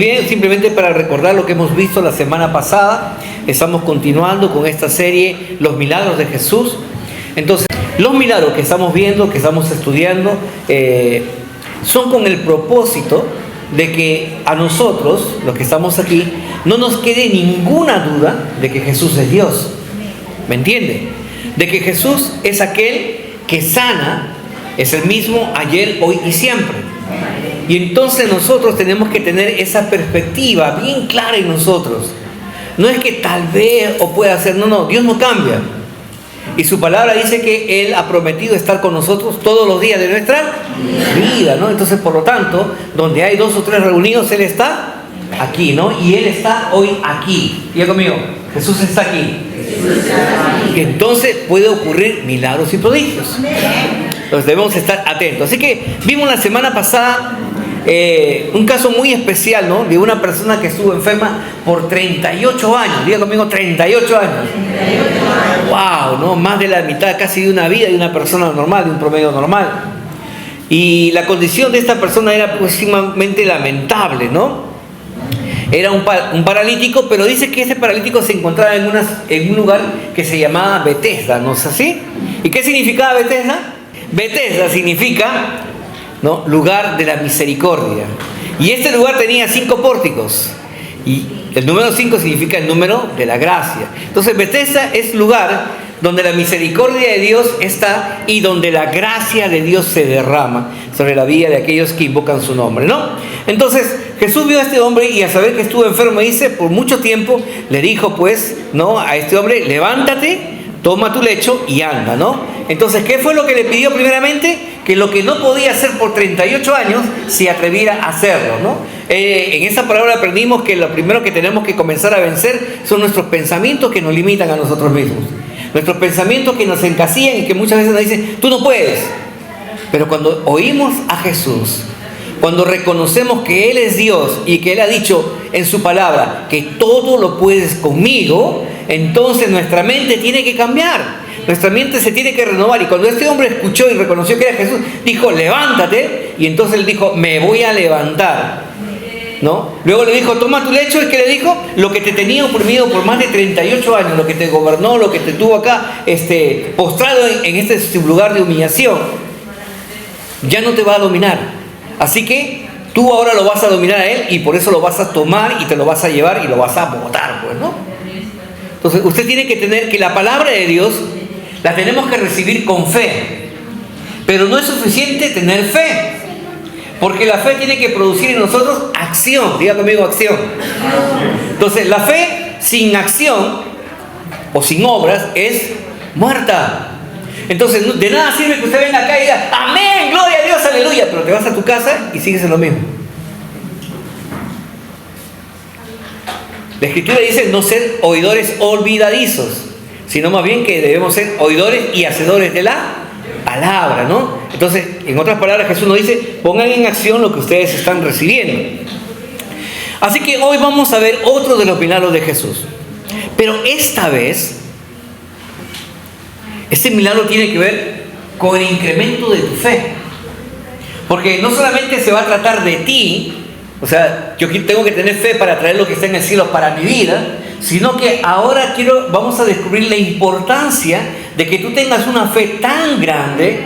Bien, simplemente para recordar lo que hemos visto la semana pasada, estamos continuando con esta serie, Los Milagros de Jesús. Entonces, los milagros que estamos viendo, que estamos estudiando, son con el propósito de que a nosotros, los que estamos aquí, no nos quede ninguna duda de que Jesús es Dios. ¿Me entiende? De que Jesús es aquel que sana, es el mismo ayer, hoy y siempre. Y entonces nosotros tenemos que tener esa perspectiva bien clara en nosotros. No es que tal vez o pueda ser, no, Dios no cambia. Y su palabra dice que Él ha prometido estar con nosotros todos los días de nuestra vida, ¿no? Entonces, por lo tanto, donde hay 2 o 3 reunidos, Él está aquí, ¿no? Y Él está hoy aquí. Diga conmigo, Jesús está aquí. Y entonces puede ocurrir milagros y prodigios. Entonces debemos estar atentos. Así que vimos la semana pasada un caso muy especial, ¿no? De una persona que estuvo enferma por 38 años. Diga conmigo, 38 años. 38 años. ¡Wow! ¿No? Más de la mitad casi de una vida de una persona normal, de un promedio normal. Y la condición de esta persona era sumamente lamentable, ¿no? Era un paralítico, pero dice que ese paralítico se encontraba en un lugar que se llamaba Betesda, ¿no es así? ¿Y qué significaba Betesda? Betesda significa, ¿no?, lugar de la misericordia. Y este lugar tenía 5 pórticos. Y el número 5 significa el número de la gracia. Entonces Betesda es lugar donde la misericordia de Dios está y donde la gracia de Dios se derrama sobre la vida de aquellos que invocan su nombre, ¿no? Entonces Jesús vio a este hombre y al saber que estuvo enfermo, dice, por mucho tiempo le dijo, pues, ¿no?, a este hombre, levántate, toma tu lecho y anda, ¿no? Entonces, ¿qué fue lo que le pidió primeramente? Que lo que no podía hacer por 38 años, se atreviera a hacerlo, ¿no? En esa palabra aprendimos que lo primero que tenemos que comenzar a vencer son nuestros pensamientos que nos limitan a nosotros mismos. Nuestros pensamientos que nos encasillan y que muchas veces nos dicen, tú no puedes. Pero cuando oímos a Jesús, cuando reconocemos que Él es Dios y que Él ha dicho en su palabra que todo lo puedes conmigo, entonces nuestra mente tiene que cambiar. Nuestra mente se tiene que renovar. Y cuando este hombre escuchó y reconoció que era Jesús, dijo, levántate. Y entonces él dijo, me voy a levantar, ¿no? Luego le dijo, toma tu lecho. ¿Y qué le dijo? Lo que te tenía oprimido por más de 38 años, lo que te gobernó, lo que te tuvo acá postrado en este lugar de humillación, ya no te va a dominar. Así que tú ahora lo vas a dominar a Él y por eso lo vas a tomar y te lo vas a llevar y lo vas a botar, pues, ¿no? Entonces usted tiene que tener que la palabra de Dios la tenemos que recibir con fe. Pero no es suficiente tener fe, porque la fe tiene que producir en nosotros acción. Diga conmigo, acción. Entonces la fe sin acción o sin obras es muerta. Entonces de nada sirve que usted venga acá y diga, amén, gloria a Dios, aleluya, pero te vas a tu casa y sigues en lo mismo. La Escritura dice no ser oidores olvidadizos, sino más bien que debemos ser oidores y hacedores de la palabra, ¿no? Entonces, en otras palabras, Jesús nos dice, pongan en acción lo que ustedes están recibiendo. Así que hoy vamos a ver otro de los milagros de Jesús. Pero esta vez, este milagro tiene que ver con el incremento de tu fe. Porque no solamente se va a tratar de ti, o sea, yo tengo que tener fe para traer lo que está en el cielo para mi vida, sino que ahora vamos a descubrir la importancia de que tú tengas una fe tan grande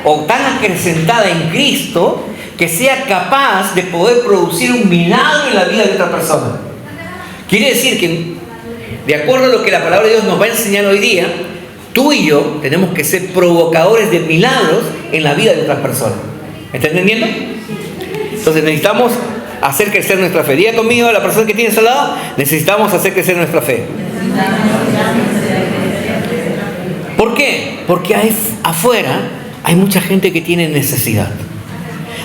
o tan acrecentada en Cristo que sea capaz de poder producir un milagro en la vida de otra persona. Quiere decir que, de acuerdo a lo que la palabra de Dios nos va a enseñar hoy día, tú y yo tenemos que ser provocadores de milagros en la vida de otras personas. ¿Me está entendiendo? Entonces necesitamos hacer crecer nuestra fe. Diga conmigo a la persona que tienes al lado, necesitamos hacer crecer nuestra fe. ¿Por qué? Porque afuera hay mucha gente que tiene necesidad.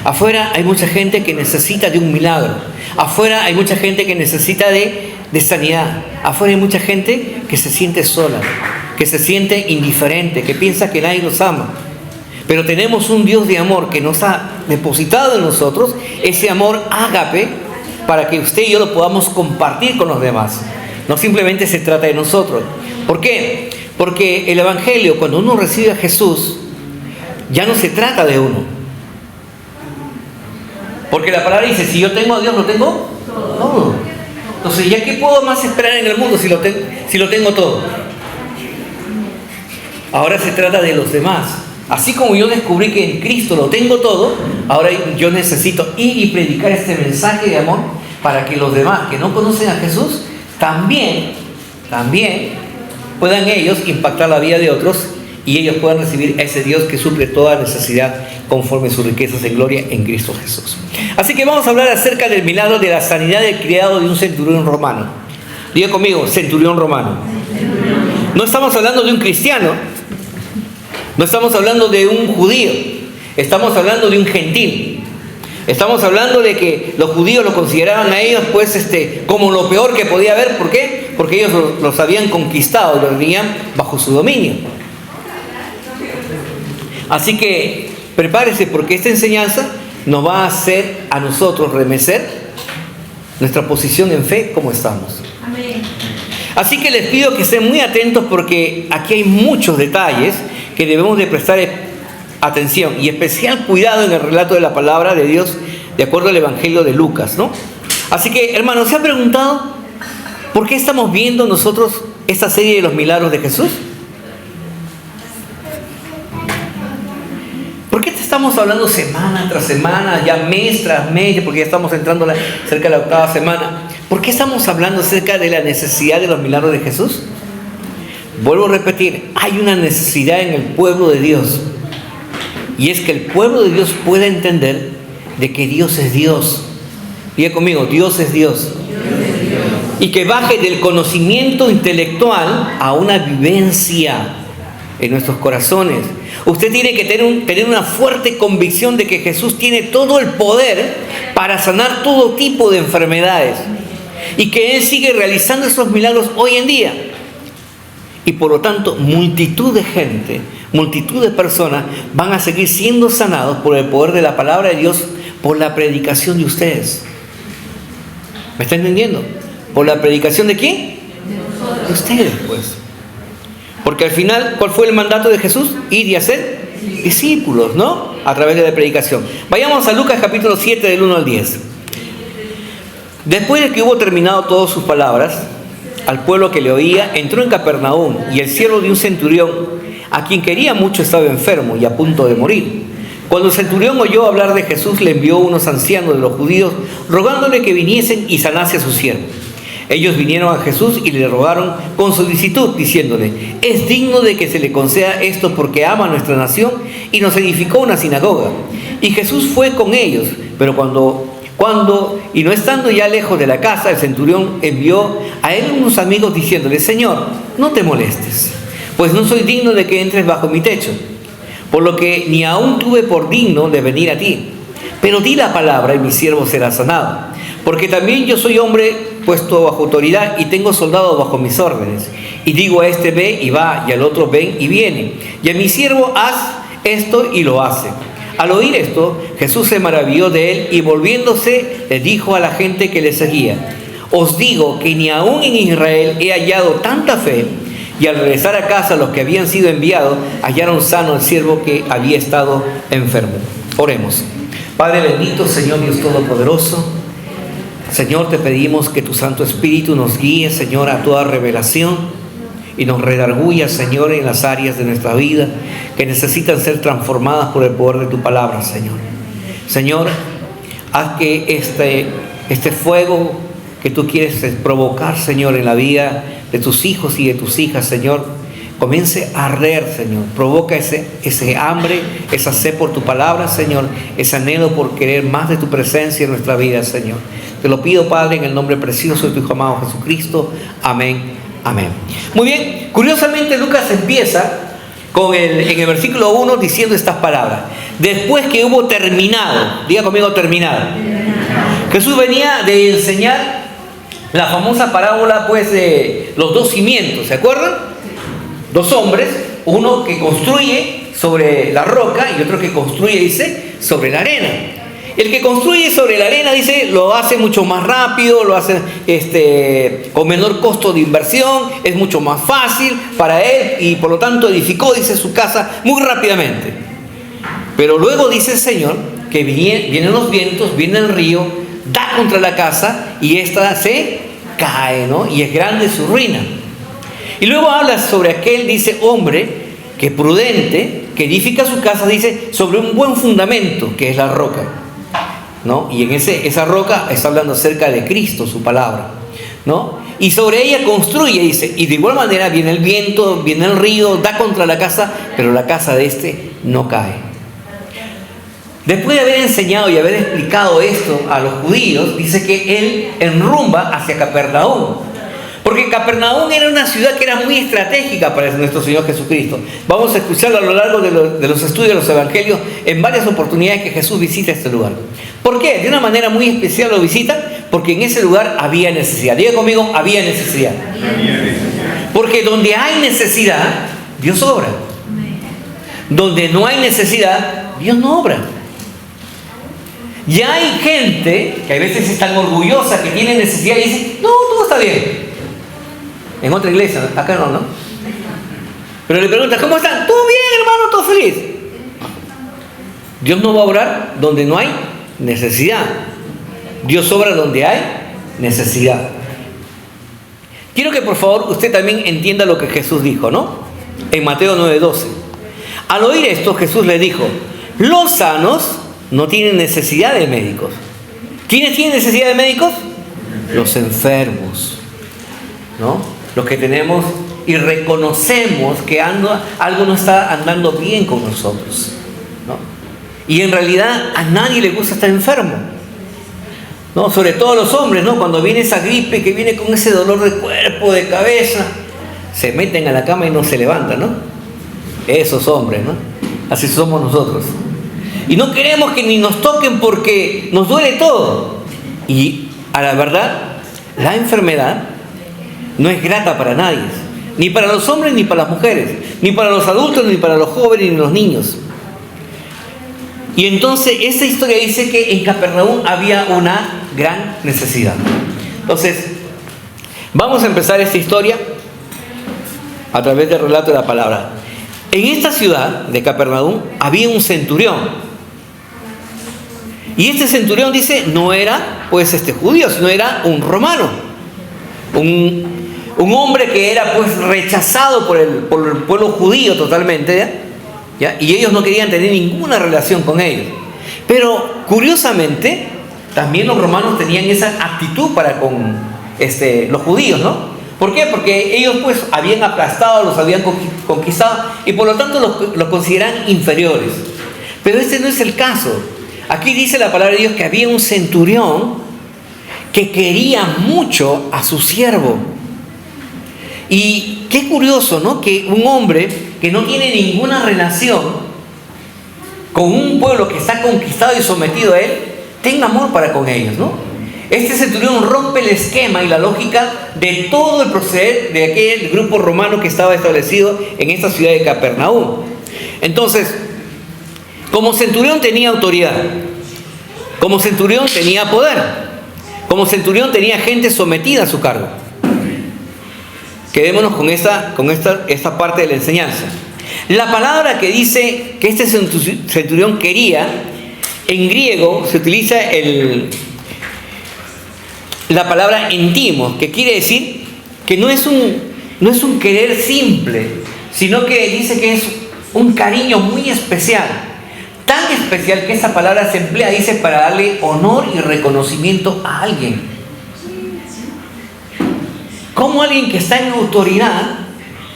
Afuera hay mucha gente que necesita de un milagro. Afuera hay mucha gente que necesita de sanidad. Afuera hay mucha gente que se siente sola, que se siente indiferente, que piensa que nadie los ama. Pero tenemos un Dios de amor que nos ha depositado en nosotros ese amor ágape para que usted y yo lo podamos compartir con los demás. No simplemente se trata de nosotros. ¿Por qué? Porque el Evangelio, cuando uno recibe a Jesús, ya no se trata de uno. Porque la palabra dice, si yo tengo a Dios, lo tengo todo. Entonces, ¿ya qué puedo más esperar en el mundo si lo tengo todo? Ahora se trata de los demás. Así como yo descubrí que en Cristo lo tengo todo, ahora yo necesito ir y predicar este mensaje de amor para que los demás que no conocen a Jesús también puedan ellos impactar la vida de otros y ellos puedan recibir a ese Dios que suple toda necesidad conforme a sus riquezas en gloria en Cristo Jesús. Así que vamos a hablar acerca del milagro de la sanidad del criado de un centurión romano. Diga conmigo, centurión romano. No estamos hablando de un cristiano, no estamos hablando de un judío, estamos hablando de un gentil. Estamos hablando de que los judíos lo consideraban a ellos como lo peor que podía haber. ¿Por qué? Porque ellos los habían conquistado y los tenían bajo su dominio. Así que prepárese, porque esta enseñanza nos va a hacer a nosotros remecer nuestra posición en fe como estamos. Amén. Así que les pido que estén muy atentos, porque aquí hay muchos detalles que debemos de prestar atención y especial cuidado en el relato de la palabra de Dios de acuerdo al Evangelio de Lucas, ¿no? Así que, hermanos, ¿se ha preguntado por qué estamos viendo nosotros esta serie de los milagros de Jesús? ¿Por qué te estamos hablando semana tras semana, ya mes tras mes, porque ya estamos entrando cerca de la 8ª semana? ¿Por qué estamos hablando acerca de la necesidad de los milagros de Jesús? Vuelvo a repetir, hay una necesidad en el pueblo de Dios. Y es que el pueblo de Dios pueda entender de que Dios es Dios. Diga conmigo, Dios es Dios. Y que baje del conocimiento intelectual a una vivencia en nuestros corazones. Usted tiene que tener una fuerte convicción de que Jesús tiene todo el poder para sanar todo tipo de enfermedades. Y que Él sigue realizando esos milagros hoy en día. Y por lo tanto, multitud de gente, multitud de personas van a seguir siendo sanados por el poder de la palabra de Dios, por la predicación de ustedes. ¿Me está entendiendo? ¿Por la predicación de quién? De ustedes, pues. Porque al final, ¿cuál fue el mandato de Jesús? Ir y hacer discípulos, ¿no? A través de la predicación. Vayamos a Lucas capítulo 7 del 1 al 10. Después de que hubo terminado todas sus palabras, al pueblo que le oía, entró en Capernaum, y el siervo de un centurión, a quien quería mucho, estaba enfermo y a punto de morir. Cuando el centurión oyó hablar de Jesús, le envió unos ancianos de los judíos, rogándole que viniesen y sanase a su siervo. Ellos vinieron a Jesús y le rogaron con solicitud, diciéndole: es digno de que se le conceda esto, porque ama a nuestra nación y nos edificó una sinagoga. Y Jesús fue con ellos, pero y no estando ya lejos de la casa, el centurión envió a él unos amigos diciéndole: Señor, no te molestes, pues no soy digno de que entres bajo mi techo, por lo que ni aún tuve por digno de venir a ti. Pero di la palabra y mi siervo será sanado, porque también yo soy hombre puesto bajo autoridad y tengo soldados bajo mis órdenes. Y digo a este: ve y va, y al otro: ven y viene, y a mi siervo: haz esto, y lo hace. Al oír esto, Jesús se maravilló de él y volviéndose le dijo a la gente que le seguía: os digo que ni aún en Israel he hallado tanta fe. Y al regresar a casa, los que habían sido enviados hallaron sano al siervo que había estado enfermo. Oremos. Padre bendito, Señor Dios Todopoderoso, Señor, te pedimos que tu Santo Espíritu nos guíe, Señor, a toda revelación y nos redarguya, Señor, en las áreas de nuestra vida que necesitan ser transformadas por el poder de tu palabra, Señor. Señor, haz que este fuego que tú quieres provocar, Señor, en la vida de tus hijos y de tus hijas, Señor, comience a arder, Señor. Provoca ese hambre, esa sed por tu palabra, Señor, ese anhelo por querer más de tu presencia en nuestra vida, Señor. Te lo pido, Padre, en el nombre precioso de tu Hijo amado Jesucristo. Amén. Amén. Muy bien, curiosamente Lucas empieza en el versículo 1 diciendo estas palabras: después que hubo terminado, diga conmigo, terminado. Jesús venía de enseñar la famosa parábola, pues, de los dos cimientos, ¿se acuerdan? Dos hombres, uno que construye sobre la roca y otro que construye, dice, sobre la arena. El que construye sobre la arena, dice, lo hace mucho más rápido, lo hace con menor costo de inversión, es mucho más fácil para él y por lo tanto edificó, dice, su casa muy rápidamente. Pero luego dice el Señor que vienen los vientos, viene el río, da contra la casa y ésta se cae, ¿no? Y es grande su ruina. Y luego habla sobre aquel, dice, hombre que prudente, que edifica su casa, dice, sobre un buen fundamento, que es la roca, ¿no? Y en esa roca está hablando acerca de Cristo, su palabra, ¿no? Y sobre ella construye, dice, y de igual manera viene el viento, viene el río, da contra la casa, pero la casa de este no cae. Después de haber enseñado y haber explicado esto a los judíos, dice que él enrumba hacia Capernaum. Porque Capernaum era una ciudad que era muy estratégica para nuestro Señor Jesucristo. Vamos a escucharlo a lo largo de los estudios de los evangelios en varias oportunidades que Jesús visita este lugar. ¿Por qué? De una manera muy especial lo visita, porque en ese lugar había necesidad. Diga conmigo, había necesidad. Porque donde hay necesidad, Dios obra. Donde no hay necesidad, Dios no obra. Ya hay gente que a veces es tan orgullosa que tiene necesidad y dice, no, todo está bien. En otra iglesia, acá no, ¿no? Pero le preguntas, ¿cómo están? Todo bien, hermano, todo feliz. Dios no va a obrar donde no hay necesidad. Dios obra donde hay necesidad. Quiero que por favor usted también entienda lo que Jesús dijo, ¿no? En Mateo 9:12. Al oír esto, Jesús le dijo, los sanos no tienen necesidad de médicos. ¿Quiénes tienen necesidad de médicos? Los enfermos, ¿no? Los que tenemos y reconocemos que algo no está andando bien con nosotros, ¿no? Y en realidad a nadie le gusta estar enfermo, ¿no? Sobre todo los hombres, ¿no? Cuando viene esa gripe, que viene con ese dolor de cuerpo, de cabeza, se meten a la cama y no se levantan, ¿no? Esos hombres, ¿no? Así somos nosotros. Y no queremos que ni nos toquen porque nos duele todo. Y a la verdad, la enfermedad no es grata para nadie, ni para los hombres ni para las mujeres, ni para los adultos ni para los jóvenes ni los niños. Y entonces esta historia dice que en Capernaum había una gran necesidad. Entonces, vamos a empezar esta historia a través del relato de la palabra. En esta ciudad de Capernaum había un centurión. Y este centurión, dice, no era pues judío, sino era un romano. Un hombre que era pues rechazado por el pueblo judío totalmente, ¿ya? Y ellos no querían tener ninguna relación con ellos. Pero curiosamente, también los romanos tenían esa actitud para con los judíos, ¿no? ¿Por qué? Porque ellos pues habían aplastado, los habían conquistado y por lo tanto los consideran inferiores. Pero este no es el caso. Aquí dice la palabra de Dios que había un centurión que quería mucho a su siervo. Y qué curioso, ¿no? Que un hombre que no tiene ninguna relación con un pueblo que está conquistado y sometido a él, tenga amor para con ellos, ¿no? Este centurión rompe el esquema y la lógica de todo el proceder de aquel grupo romano que estaba establecido en esta ciudad de Capernaum. Entonces, como centurión tenía autoridad, como centurión tenía poder, como centurión tenía gente sometida a su cargo. Quedémonos con esta parte de la enseñanza. La palabra que dice que este centurión quería, en griego se utiliza la palabra entimos, que quiere decir que no es un querer simple, sino que dice que es un cariño muy especial. Tan especial que esa palabra se emplea, dice, para darle honor y reconocimiento a alguien. ¿Cómo alguien que está en autoridad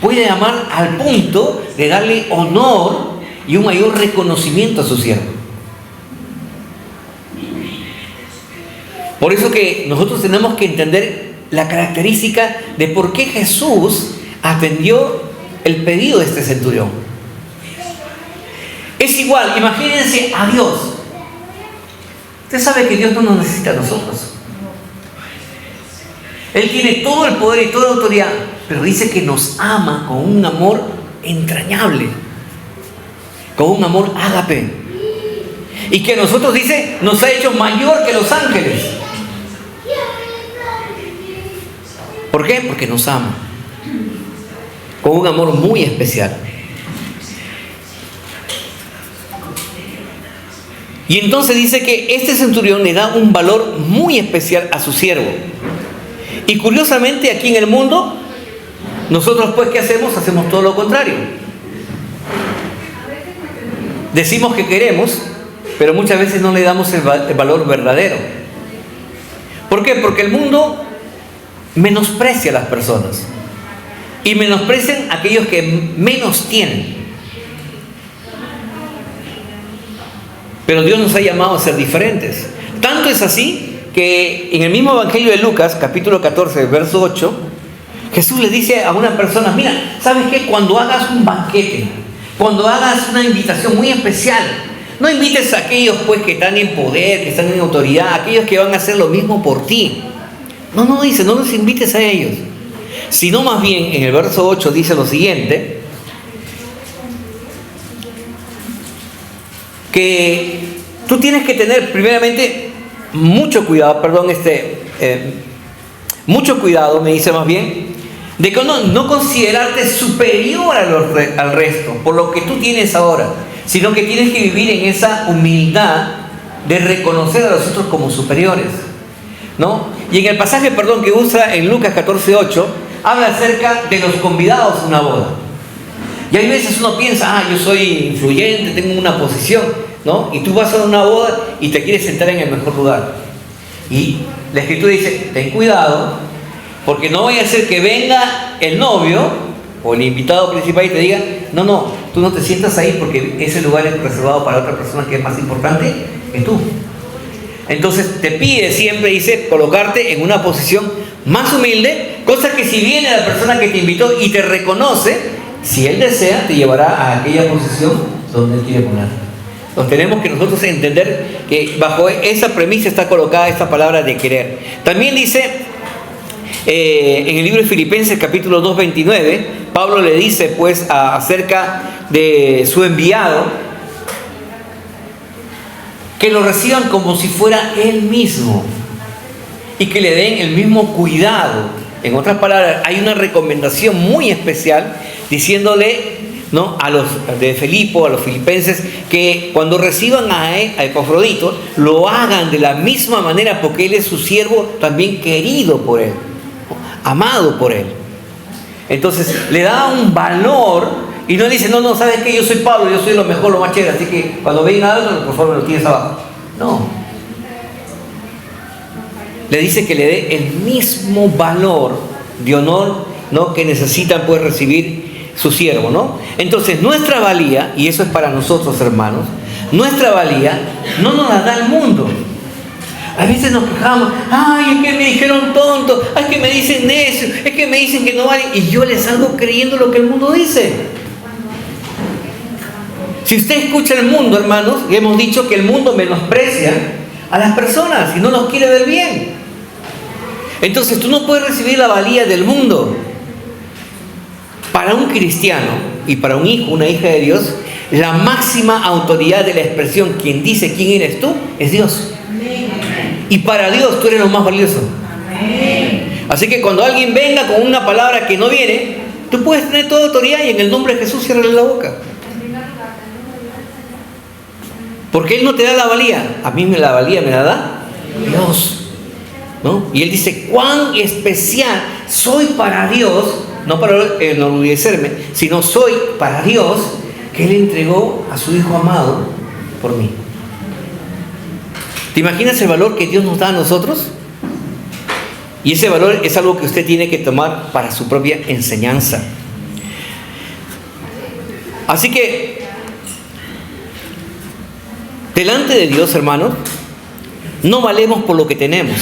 puede amar al punto de darle honor y un mayor reconocimiento a su siervo? Por eso que nosotros tenemos que entender la característica de por qué Jesús atendió el pedido de este centurión. Es igual, imagínense a Dios. Usted sabe que Dios no nos necesita a nosotros. Él tiene todo el poder y toda la autoridad, pero dice que nos ama con un amor entrañable, con un amor ágape. Y que a nosotros, dice, nos ha hecho mayor que los ángeles. ¿Por qué? Porque nos ama con un amor muy especial. Y entonces dice que este centurión le da un valor muy especial a su siervo. Y curiosamente aquí en el mundo, nosotros pues ¿qué hacemos? Hacemos todo lo contrario. Decimos que queremos, pero muchas veces no le damos el valor verdadero. ¿Por qué? Porque el mundo menosprecia a las personas. Y menosprecian a aquellos que menos tienen. Pero Dios nos ha llamado a ser diferentes. Tanto es así que en el mismo Evangelio de Lucas, capítulo 14, verso 8, Jesús le dice a una persona: mira, ¿sabes qué? Cuando hagas un banquete, cuando hagas una invitación muy especial, no invites a aquellos pues que están en poder, que están en autoridad, aquellos que van a hacer lo mismo por ti. No dice, no los invites a ellos. Sino más bien, en el verso 8 dice lo siguiente: que tú tienes que tener primeramente mucho cuidado, mucho cuidado, me dice más bien, de que no considerarte superior al resto, por lo que tú tienes ahora, sino que tienes que vivir en esa humildad de reconocer a los otros como superiores, ¿no? Y en el pasaje, que usa en Lucas 14:8, habla acerca de los convidados a una boda. Y hay veces uno piensa, yo soy influyente, tengo una posición, ¿no? Y tú vas a una boda y te quieres sentar en el mejor lugar. Y la Escritura dice, ten cuidado, porque no vaya a ser que venga el novio o el invitado principal y te diga, no, tú no te sientas ahí porque ese lugar es reservado para otra persona que es más importante que tú. Entonces te pide siempre, dice, colocarte en una posición más humilde, cosa que si viene la persona que te invitó y te reconoce, si él desea, te llevará a aquella posición donde él quiere poner. Entonces tenemos que nosotros entender que bajo esa premisa está colocada esta palabra de querer. También dice en el libro de Filipenses capítulo 2:29, Pablo le dice pues acerca de su enviado, que lo reciban como si fuera él mismo y que le den el mismo cuidado. En otras palabras, hay una recomendación muy especial diciéndole, ¿no?, a los de Filipo, a los filipenses, que cuando reciban a Epafrodito, lo hagan de la misma manera, porque él es su siervo también querido por él, amado por él. Entonces le da un valor y no dice, no, ¿sabes qué? Yo soy Pablo, yo soy lo mejor, lo más chévere, así que cuando venga algo, por favor, me lo tienes abajo. No. Le dice que le dé el mismo valor de honor, ¿no?, que necesitan pues recibir su siervo, ¿no? Entonces nuestra valía, y eso es para nosotros hermanos, nuestra valía no nos la da el mundo. A veces nos quejamos, es que me dijeron tonto, es que me dicen necio, es que me dicen que no vale, y yo les salgo creyendo lo que el mundo dice. Si usted escucha el mundo, hermanos, y hemos dicho que el mundo menosprecia a las personas y no nos quiere ver bien. Entonces tú no puedes recibir la valía del mundo. Para un cristiano y para un hijo, una hija de Dios, la máxima autoridad de la expresión, quien dice quién eres tú, es Dios. Amén. Y para Dios tú eres lo más valioso. Amén. Así que cuando alguien venga con una palabra que no viene, tú puedes tener toda autoridad y en el nombre de Jesús ciérrale la boca. Porque Él no te da la valía. A mí la valía me la da Dios, ¿no? Y Él dice, cuán especial soy para Dios, no para enorgullecerme, sino soy para Dios, que Él entregó a su Hijo amado por mí. ¿Te imaginas el valor que Dios nos da a nosotros? Y ese valor es algo que usted tiene que tomar para su propia enseñanza. Así que delante de Dios, hermanos, no valemos por lo que tenemos.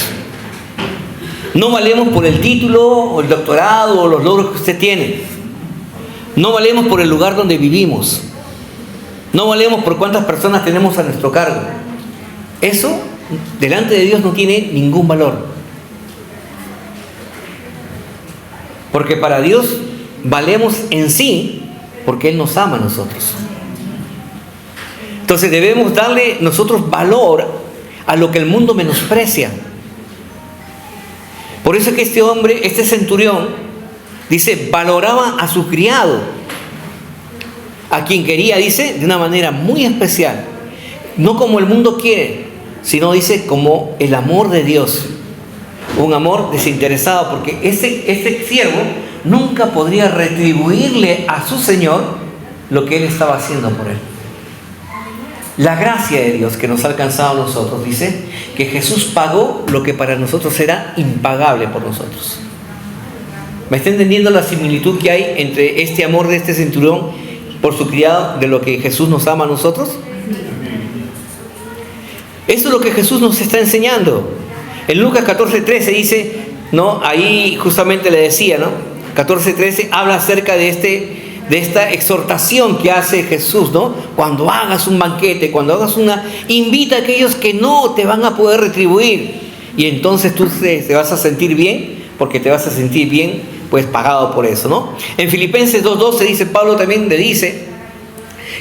No valemos por el título, o el doctorado, o los logros que usted tiene. No valemos por el lugar donde vivimos. No valemos por cuántas personas tenemos a nuestro cargo. Eso, delante de Dios, no tiene ningún valor. Porque para Dios valemos en sí, porque Él nos ama a nosotros. Entonces debemos darle nosotros valor a lo que el mundo menosprecia. Por eso es que este hombre, este centurión, dice, valoraba a su criado, a quien quería, dice, de una manera muy especial. no como el mundo quiere, sino dice como el amor de Dios. Un amor desinteresado, porque este siervo nunca podría retribuirle a su Señor lo que Él estaba haciendo por él. La gracia de Dios que nos ha alcanzado a nosotros, dice que Jesús pagó lo que para nosotros era impagable por nosotros. ¿Me está entendiendo la similitud que hay entre este amor de este centurión por su criado de lo que Jesús nos ama a nosotros? Eso es lo que Jesús nos está enseñando. En Lucas 14:13 dice, ¿no? Ahí justamente le decía, ¿no? 14:13 habla acerca de esta exhortación que hace Jesús, ¿no? Cuando hagas un banquete, cuando hagas invita a aquellos que no te van a poder retribuir. Y entonces tú te vas a sentir bien, porque te vas a sentir bien, pues pagado por eso, ¿no? En Filipenses 2:12 dice, Pablo también le dice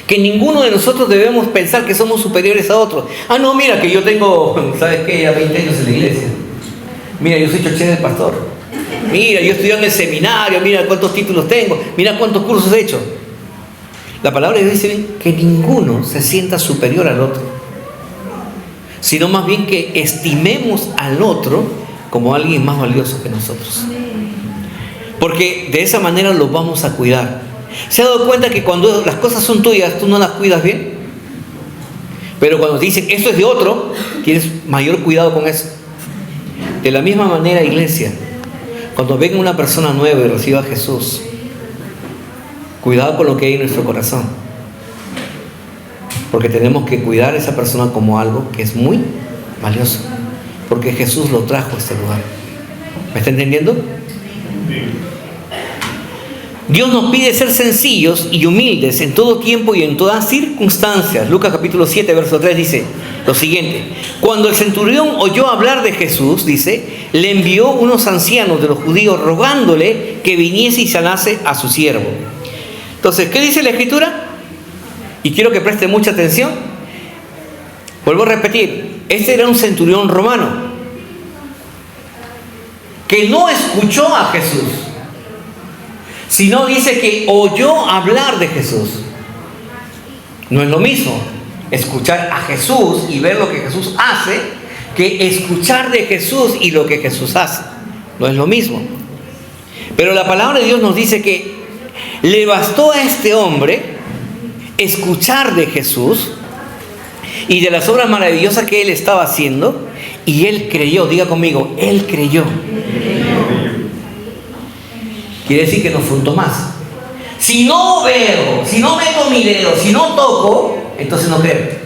que ninguno de nosotros debemos pensar que somos superiores a otros. Ah, no, mira que yo tengo, ¿sabes qué? Ya 20 años en la iglesia. Mira, yo soy choché del pastor. Mira, yo estudié en el seminario, mira cuántos títulos tengo, mira cuántos cursos he hecho. La palabra de Dios dice que ninguno se sienta superior al otro, sino más bien que estimemos al otro como alguien más valioso que nosotros. Porque de esa manera los vamos a cuidar. ¿Se ha dado cuenta que cuando las cosas son tuyas, tú no las cuidas bien? Pero cuando te dicen, esto es de otro, tienes mayor cuidado con eso. De la misma manera, iglesia, cuando venga una persona nueva y reciba a Jesús, cuidado con lo que hay en nuestro corazón. Porque tenemos que cuidar a esa persona como algo que es muy valioso. Porque Jesús lo trajo a este lugar. ¿Me está entendiendo? Dios nos pide ser sencillos y humildes en todo tiempo y en todas circunstancias. Lucas capítulo 7, verso 3 dice lo siguiente. Cuando el centurión oyó hablar de Jesús, dice, le envió unos ancianos de los judíos rogándole que viniese y sanase a su siervo. Entonces, ¿qué dice la Escritura? Y quiero que preste mucha atención. Vuelvo a repetir, este era un centurión romano que no escuchó a Jesús, sino dice que oyó hablar de Jesús. No es lo mismo escuchar a Jesús y ver lo que Jesús hace que escuchar de Jesús y lo que Jesús hace. No es lo mismo. Pero la palabra de Dios nos dice que le bastó a este hombre escuchar de Jesús y de las obras maravillosas que él estaba haciendo, y él creyó. Diga conmigo, él creyó. Quiere decir que no fruntó más. Si no veo, si no meto mi dedo, si no toco, entonces no creo.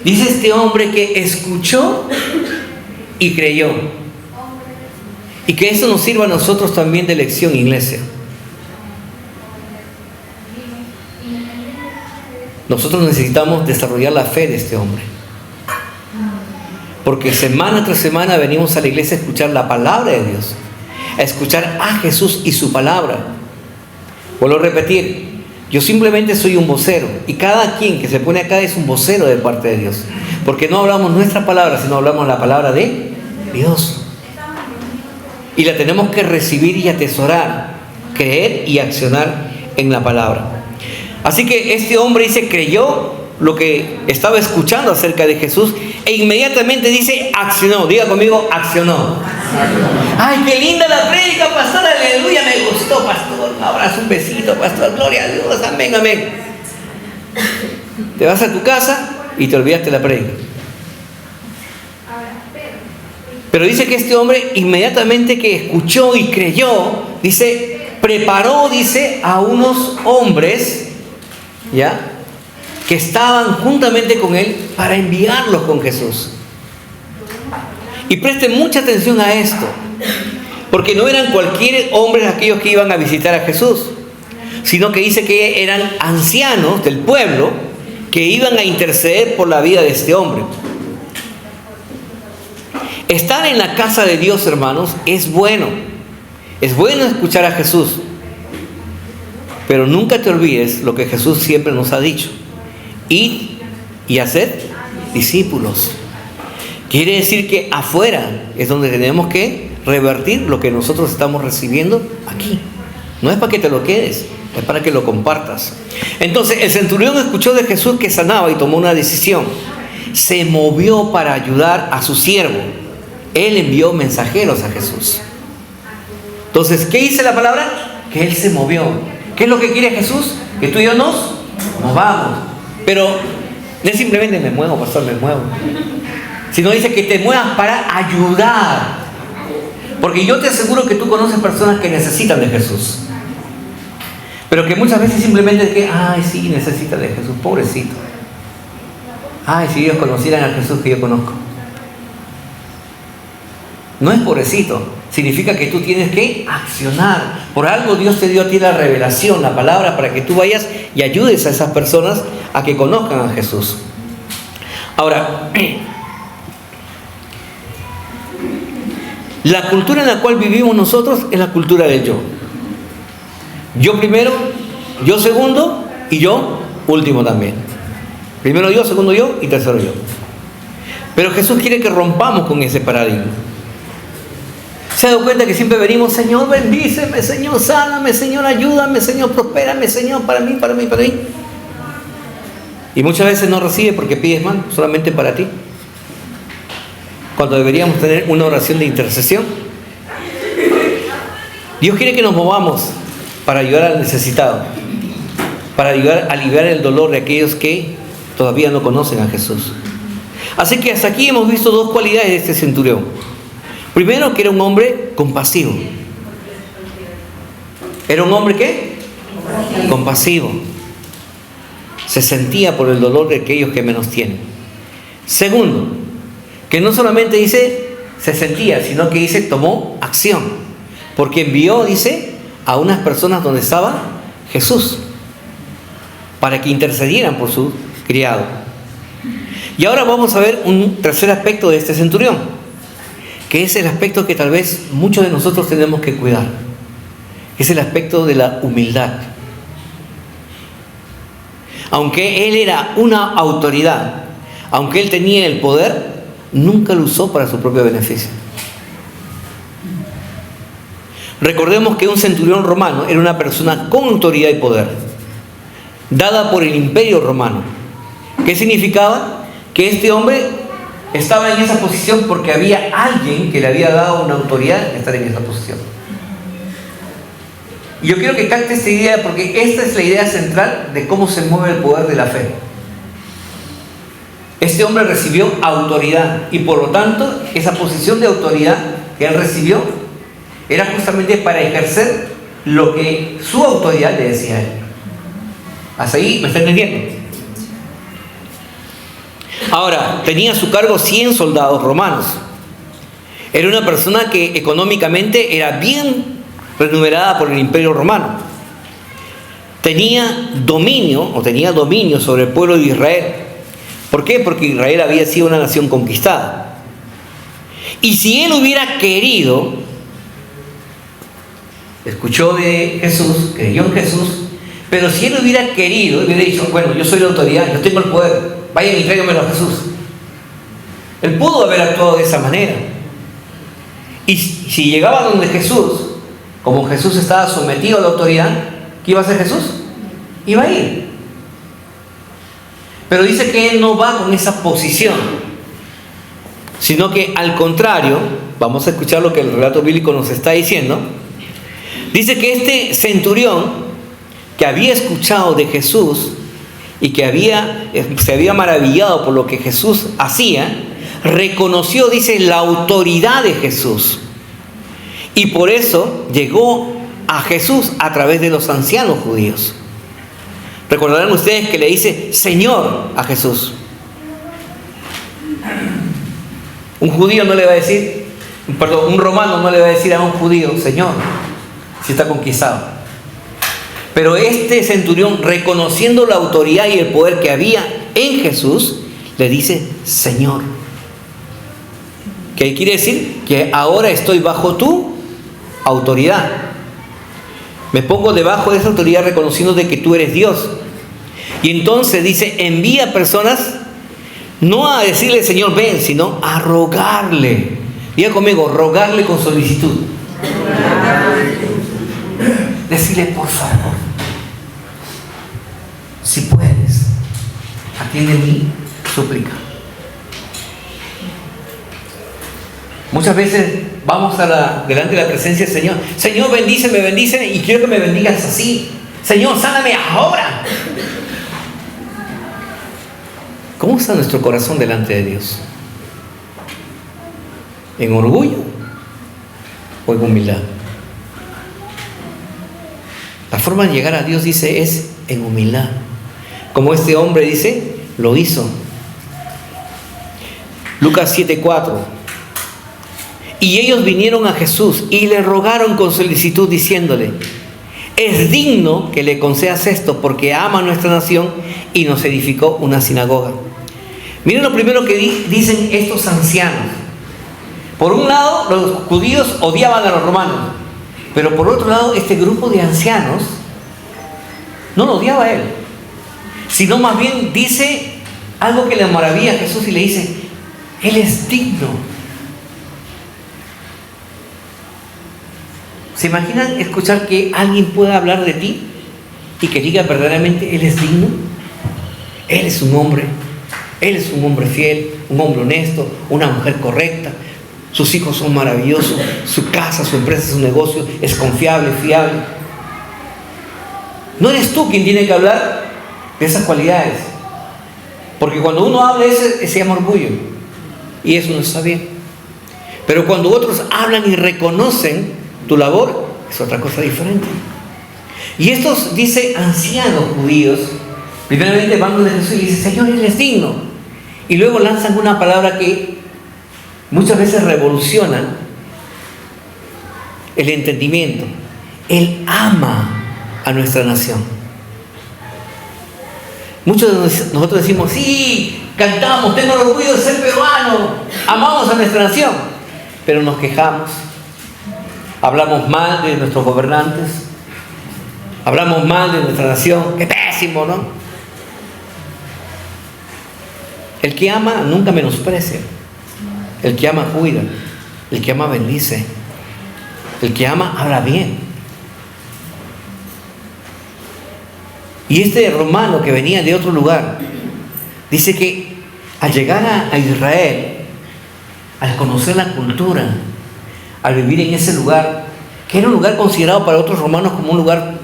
Dice este hombre que escuchó y creyó. Y que eso nos sirva a nosotros también de lección, iglesia. Nosotros necesitamos desarrollar la fe de este hombre. Porque semana tras semana venimos a la iglesia a escuchar la palabra de Dios, a escuchar a Jesús y su palabra. Vuelvo a repetir, yo simplemente soy un vocero, y cada quien que se pone acá es un vocero de parte de Dios, porque no hablamos nuestra palabra, sino hablamos la palabra de Dios, y la tenemos que recibir y atesorar, creer y accionar en la palabra. Así que este hombre dice, creyó lo que estaba escuchando acerca de Jesús, e inmediatamente dice, accionó. Diga conmigo, accionó. Ay, qué linda la prédica, pastor, aleluya, me gustó, pastor. Un abrazo, un besito, pastor, gloria a Dios, amén, amén. Te vas a tu casa y te olvidaste la prédica. Pero dice que este hombre, inmediatamente que escuchó y creyó, dice, preparó, dice, a unos hombres, ¿ya?, que estaban juntamente con él para enviarlos con Jesús. Y presten mucha atención a esto, porque no eran cualquier hombre aquellos que iban a visitar a Jesús, sino que dice que eran ancianos del pueblo que iban a interceder por la vida de este hombre. Estar en la casa de Dios, hermanos, es bueno. Es bueno escuchar a Jesús, pero nunca te olvides lo que Jesús siempre nos ha dicho: id y haced discípulos. Quiere decir que afuera es donde tenemos que revertir lo que nosotros estamos recibiendo aquí. No es para que te lo quedes, es para que lo compartas. Entonces el centurión escuchó de Jesús que sanaba y tomó una decisión. Se movió para ayudar a su siervo. Él envió mensajeros a Jesús. Entonces, ¿qué dice la palabra? Que él se movió. ¿Qué es lo que quiere Jesús? Que tú y yo nos movamos. Pero no es simplemente me muevo, pastor, me muevo. Sino dice que te muevas para ayudar. Porque yo te aseguro que tú conoces personas que necesitan de Jesús. Pero que muchas veces simplemente es que, ay, sí, necesitan de Jesús, pobrecito. Ay, si ellos conocieran a Jesús que yo conozco. No es pobrecito, significa que tú tienes que accionar. Por algo Dios te dio a ti la revelación, la palabra, para que tú vayas y ayudes a esas personas a que conozcan a Jesús. Ahora, la cultura en la cual vivimos nosotros es la cultura del yo. Yo primero, yo segundo y yo último también. Primero yo, segundo yo y tercero yo. Pero Jesús quiere que rompamos con ese paradigma. ¿Se ha dado cuenta que siempre venimos, Señor, bendíceme, Señor, sáname, Señor, ayúdame, Señor, prospérame, Señor, para mí, para mí, para mí? Y muchas veces no recibe porque pides mal, solamente para ti. Cuando deberíamos tener una oración de intercesión. Dios quiere que nos movamos para ayudar al necesitado, para ayudar a aliviar el dolor de aquellos que todavía no conocen a Jesús. Así que hasta aquí hemos visto dos cualidades de este centurión. Primero, que era un hombre compasivo. ¿Era un hombre qué? Compasivo. Se sentía por el dolor de aquellos que menos tienen. Segundo, que no solamente dice se sentía, sino que dice tomó acción. Porque envió, dice, a unas personas donde estaba Jesús, para que intercedieran por su criado. Y ahora vamos a ver un tercer aspecto de este centurión, que es el aspecto que tal vez muchos de nosotros tenemos que cuidar. Es el aspecto de la humildad. Aunque él era una autoridad, aunque él tenía el poder, nunca lo usó para su propio beneficio. Recordemos que un centurión romano era una persona con autoridad y poder, dada por el imperio romano. ¿Qué significaba? Que este hombre estaba en esa posición porque había alguien que le había dado una autoridad de estar en esa posición. Y yo quiero que capte esta idea porque esta es la idea central de cómo se mueve el poder de la fe. Este hombre recibió autoridad y por lo tanto esa posición de autoridad que él recibió era justamente para ejercer lo que su autoridad le decía a él. ¿Hasta ahí me está entendiendo? Ahora, tenía a su cargo 100 soldados romanos. Era una persona que económicamente era bien remunerada por el imperio romano. Tenía dominio sobre el pueblo de Israel. ¿Por qué? Porque Israel había sido una nación conquistada. Y si él hubiera querido, escuchó de Jesús, creyó en Jesús, pero si él hubiera querido, hubiera dicho, bueno, yo soy la autoridad, yo tengo el poder, vayan y tráiganmelo a Jesús. Él pudo haber actuado de esa manera. Y si llegaba donde Jesús, como Jesús estaba sometido a la autoridad, ¿qué iba a hacer Jesús? Iba a ir. Pero dice que él no va con esa posición, sino que al contrario, vamos a escuchar lo que el relato bíblico nos está diciendo. Dice que este centurión, que había escuchado de Jesús y que se había maravillado por lo que Jesús hacía, reconoció, dice, la autoridad de Jesús. Y por eso llegó a Jesús a través de los ancianos judíos. Recordarán ustedes que le dice Señor a Jesús. Un judío no le va a decir, un romano no le va a decir a un judío Señor, si está conquistado. Pero este centurión, reconociendo la autoridad y el poder que había en Jesús, le dice Señor. ¿Qué quiere decir? Que ahora estoy bajo tu autoridad. Me pongo debajo de esa autoridad reconociendo de que tú eres Dios. Y entonces dice, envía personas no a decirle Señor ven, sino a rogarle. Diga conmigo, rogarle con solicitud. Decirle por favor, si puedes, atiende mi súplica. Muchas veces vamos delante de la presencia del Señor. Señor, bendíceme y quiero que me bendigas así. Señor, sáname ahora. ¿Cómo está nuestro corazón delante de Dios? ¿En orgullo o en humildad? La forma de llegar a Dios, dice, es en humildad. Como este hombre dice, lo hizo. Lucas 7:4. Y ellos vinieron a Jesús y le rogaron con solicitud diciéndole: es digno que le concedas esto, porque ama a nuestra nación y nos edificó una sinagoga. Miren lo primero que dicen estos ancianos. Por un lado, los judíos odiaban a los romanos, pero por otro lado, este grupo de ancianos no lo odiaba a él, sino más bien dice algo que le maravilla a Jesús y le dice: él es digno. ¿Se imaginan escuchar que alguien pueda hablar de ti y que diga verdaderamente: él es digno? Él es un hombre fiel, un hombre honesto, una mujer correcta, sus hijos son maravillosos, su casa, su empresa, su negocio es confiable, fiable. No eres tú quien tiene que hablar de esas cualidades, porque cuando uno habla se llama orgullo y eso no está bien. Pero cuando otros hablan y reconocen tu labor, es otra cosa diferente. Y estos, dice, ancianos judíos, primeramente van donde Jesús y le dicen: Señor, Él es digno. Y luego lanzan una palabra que muchas veces revoluciona el entendimiento. Él ama a nuestra nación. Muchos de nosotros decimos: sí, cantamos, tengo el orgullo de ser peruano, amamos a nuestra nación, pero nos quejamos. Hablamos mal de nuestros gobernantes, hablamos mal de nuestra nación. ¡Qué pésimo!, ¿no? El que ama nunca menosprecia. El que ama cuida. El que ama bendice. El que ama habla bien. Y este romano que venía de otro lugar, dice que al llegar a Israel, al conocer la cultura, al vivir en ese lugar, que era un lugar considerado para otros romanos como un lugar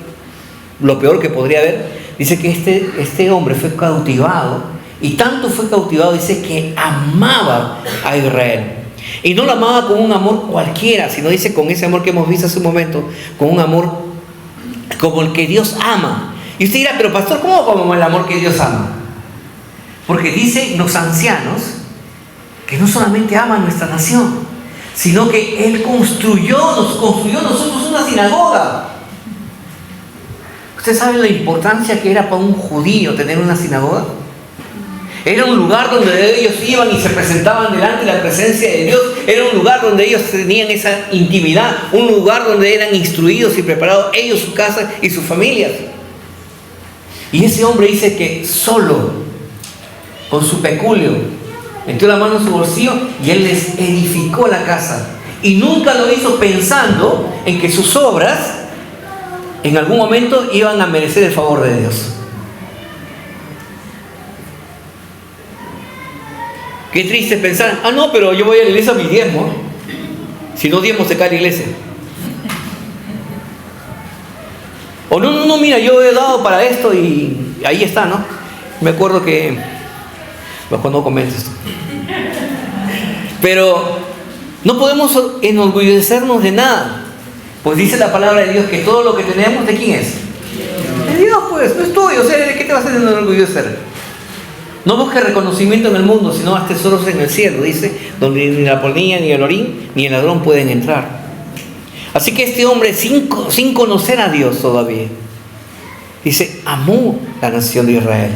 lo peor que podría haber, dice que este hombre fue cautivado, y tanto fue cautivado, dice, que amaba a Israel. Y no lo amaba con un amor cualquiera, sino dice con ese amor que hemos visto hace un momento, con un amor como el que Dios ama. Y usted dirá: pero pastor, ¿cómo como el amor que Dios ama? Porque dice los ancianos que no solamente ama a nuestra nación, sino que Él nos construyó nosotros una sinagoga. ¿Usted sabe la importancia que era para un judío tener una sinagoga? Era un lugar donde ellos iban y se presentaban delante de la presencia de Dios. Era un lugar donde ellos tenían esa intimidad, un lugar donde eran instruidos y preparados ellos, su casa y sus familias. Y ese hombre dice que solo, con su peculio, metió la mano en su bolsillo y él les edificó la casa. Y nunca lo hizo pensando en que sus obras en algún momento iban a merecer el favor de Dios. Qué triste pensar: no, pero yo voy a la iglesia a mi diezmo. Si no diezmo, se cae la iglesia. O no, mira, yo he dado para esto y ahí está, ¿no? Me acuerdo que... Mejor no comentes esto. Pero no podemos enorgullecernos de nada, pues dice la palabra de Dios que todo lo que tenemos, ¿de quién es? De Dios, pues, no es tuyo. O sea, ¿de qué te vas a enorgullecer? No busques reconocimiento en el mundo, sino haz tesoros en el cielo, dice, donde ni la polilla, ni el orín, ni el ladrón pueden entrar. Así que este hombre, sin conocer a Dios todavía, dice, amó la nación de Israel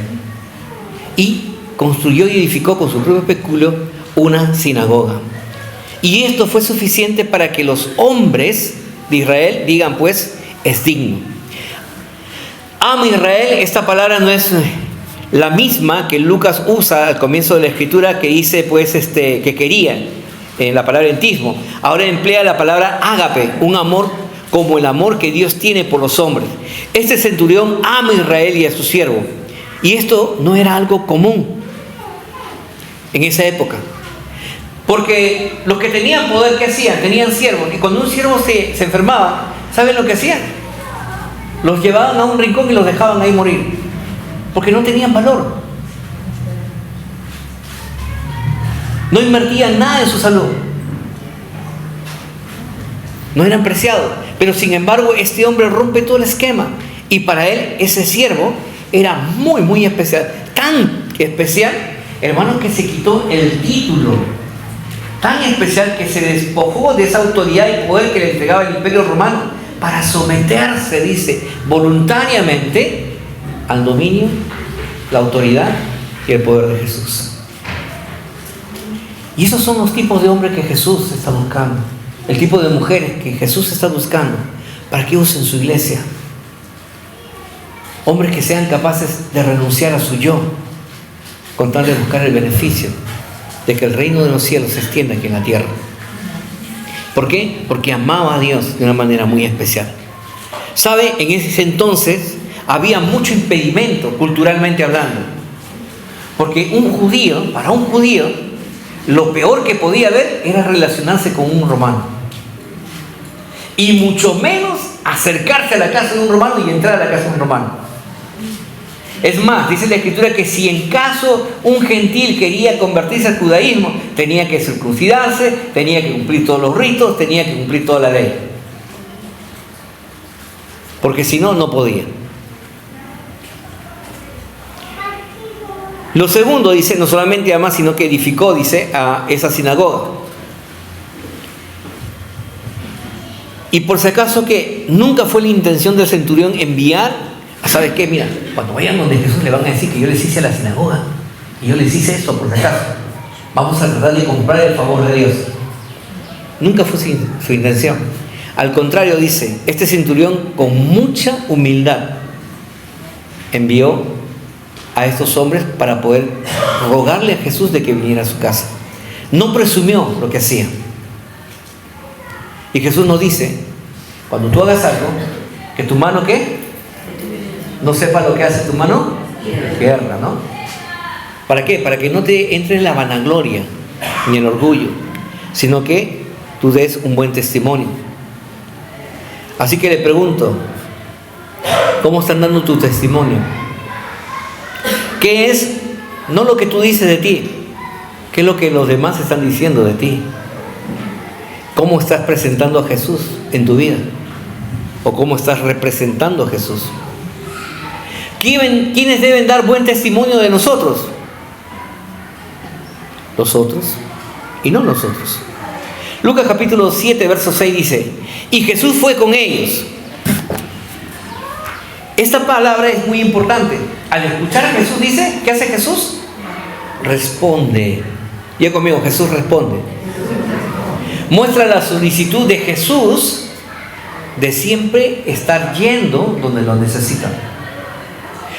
y construyó y edificó con su propio peculio una sinagoga. Y esto fue suficiente para que los hombres de Israel digan, pues, es digno. Ama Israel, esta palabra no es la misma que Lucas usa al comienzo de la escritura, que dice, pues, que quería, en la palabra entismo. Ahora emplea la palabra ágape, un amor como el amor que Dios tiene por los hombres. Este centurión ama a Israel y a su siervo, Y esto no era algo común en esa época. Porque los que tenían poder, ¿qué hacían? Tenían siervos. Y cuando un siervo se enfermaba, ¿saben lo que hacían? Los llevaban a un rincón y los dejaban ahí morir. Porque no tenían valor. No invertían nada en su salud. No eran preciados. Pero sin embargo, este hombre rompe todo el esquema. Y para él, ese siervo era muy, muy especial. Tan especial, hermanos, que se quitó el título. Tan especial que se despojó de esa autoridad y poder que le entregaba el Imperio Romano para someterse, dice, voluntariamente al dominio, la autoridad y el poder de Jesús. Y esos son los tipos de hombres que Jesús está buscando. El tipo de mujeres que Jesús está buscando para que usen su iglesia. Hombres que sean capaces de renunciar a su yo con tal de buscar el beneficio de que el reino de los cielos se extienda aquí en la tierra. ¿Por qué? Porque amaba a Dios de una manera muy especial. ¿Sabe? En ese entonces había mucho impedimento culturalmente hablando. Porque para un judío, lo peor que podía haber era relacionarse con un romano. Y mucho menos acercarse a la casa de un romano y entrar a la casa de un romano. Es más, dice la Escritura que si en caso un gentil quería convertirse al judaísmo, tenía que circuncidarse, tenía que cumplir todos los ritos, tenía que cumplir toda la ley. Porque si no, no podía. Lo segundo, dice, no solamente ama, sino que edificó, dice, a esa sinagoga. Y por si acaso que nunca fue la intención del centurión enviar, ¿sabes qué? Mira, cuando vayan donde Jesús le van a decir que yo les hice a la sinagoga, y yo les hice esto por si acaso. Vamos a tratar de comprar el favor de Dios. Nunca fue su intención. Al contrario, dice, este centurión con mucha humildad envió a estos hombres para poder rogarle a Jesús de que viniera a su casa. No presumió lo que hacía. Y Jesús nos dice, cuando tú hagas algo, que tu mano, ¿qué? No sepa lo que hace tu mano, guerra, ¿no? ¿Para qué? Para que no te entre en la vanagloria ni el orgullo, sino que tú des un buen testimonio. Así que le pregunto, ¿cómo están dando tu testimonio? ¿Qué es, no lo que tú dices de ti, qué es lo que los demás están diciendo de ti? ¿Cómo estás presentando a Jesús en tu vida? ¿O cómo estás representando a Jesús? ¿Quiénes deben dar buen testimonio de nosotros? Los otros y no nosotros. Lucas capítulo 7, verso 6 dice, y Jesús fue con ellos. Esta palabra es muy importante. Al escuchar a Jesús dice, ¿qué hace Jesús? Responde. Ya conmigo, Jesús responde. Muestra la solicitud de Jesús de siempre estar yendo donde lo necesitan.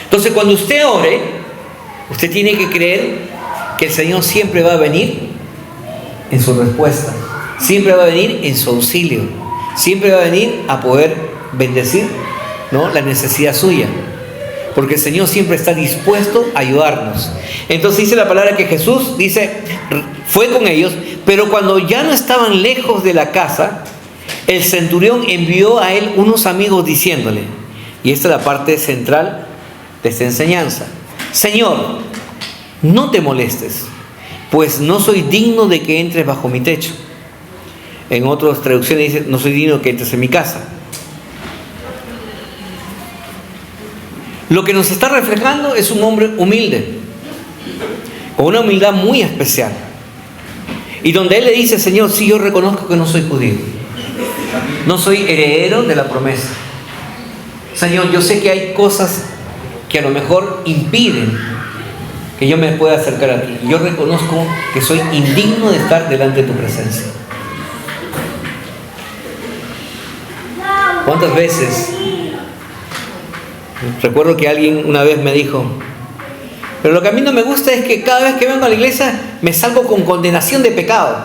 Entonces, cuando usted ore, usted tiene que creer que el Señor siempre va a venir en su respuesta, siempre va a venir en su auxilio, siempre va a venir a poder bendecir, ¿no?, la necesidad suya, porque el Señor siempre está dispuesto a ayudarnos. Entonces dice la palabra que Jesús dice, fue con ellos, pero cuando ya no estaban lejos de la casa, el centurión envió a él unos amigos diciéndole, y esta es la parte central de esta enseñanza: Señor, no te molestes, pues no soy digno de que entres bajo mi techo. En otras traducciones dice, no soy digno de que entres en mi casa. Lo que nos está reflejando es un hombre humilde, con una humildad muy especial. Y donde él le dice, Señor, sí, yo reconozco que no soy judío, no soy heredero de la promesa. Señor, yo sé que hay cosas que a lo mejor impiden que yo me pueda acercar a ti. Yo reconozco que soy indigno de estar delante de tu presencia. ¿Cuántas veces? Recuerdo que alguien una vez me dijo, pero lo que a mí no me gusta es que cada vez que vengo a la iglesia me salgo con condenación de pecado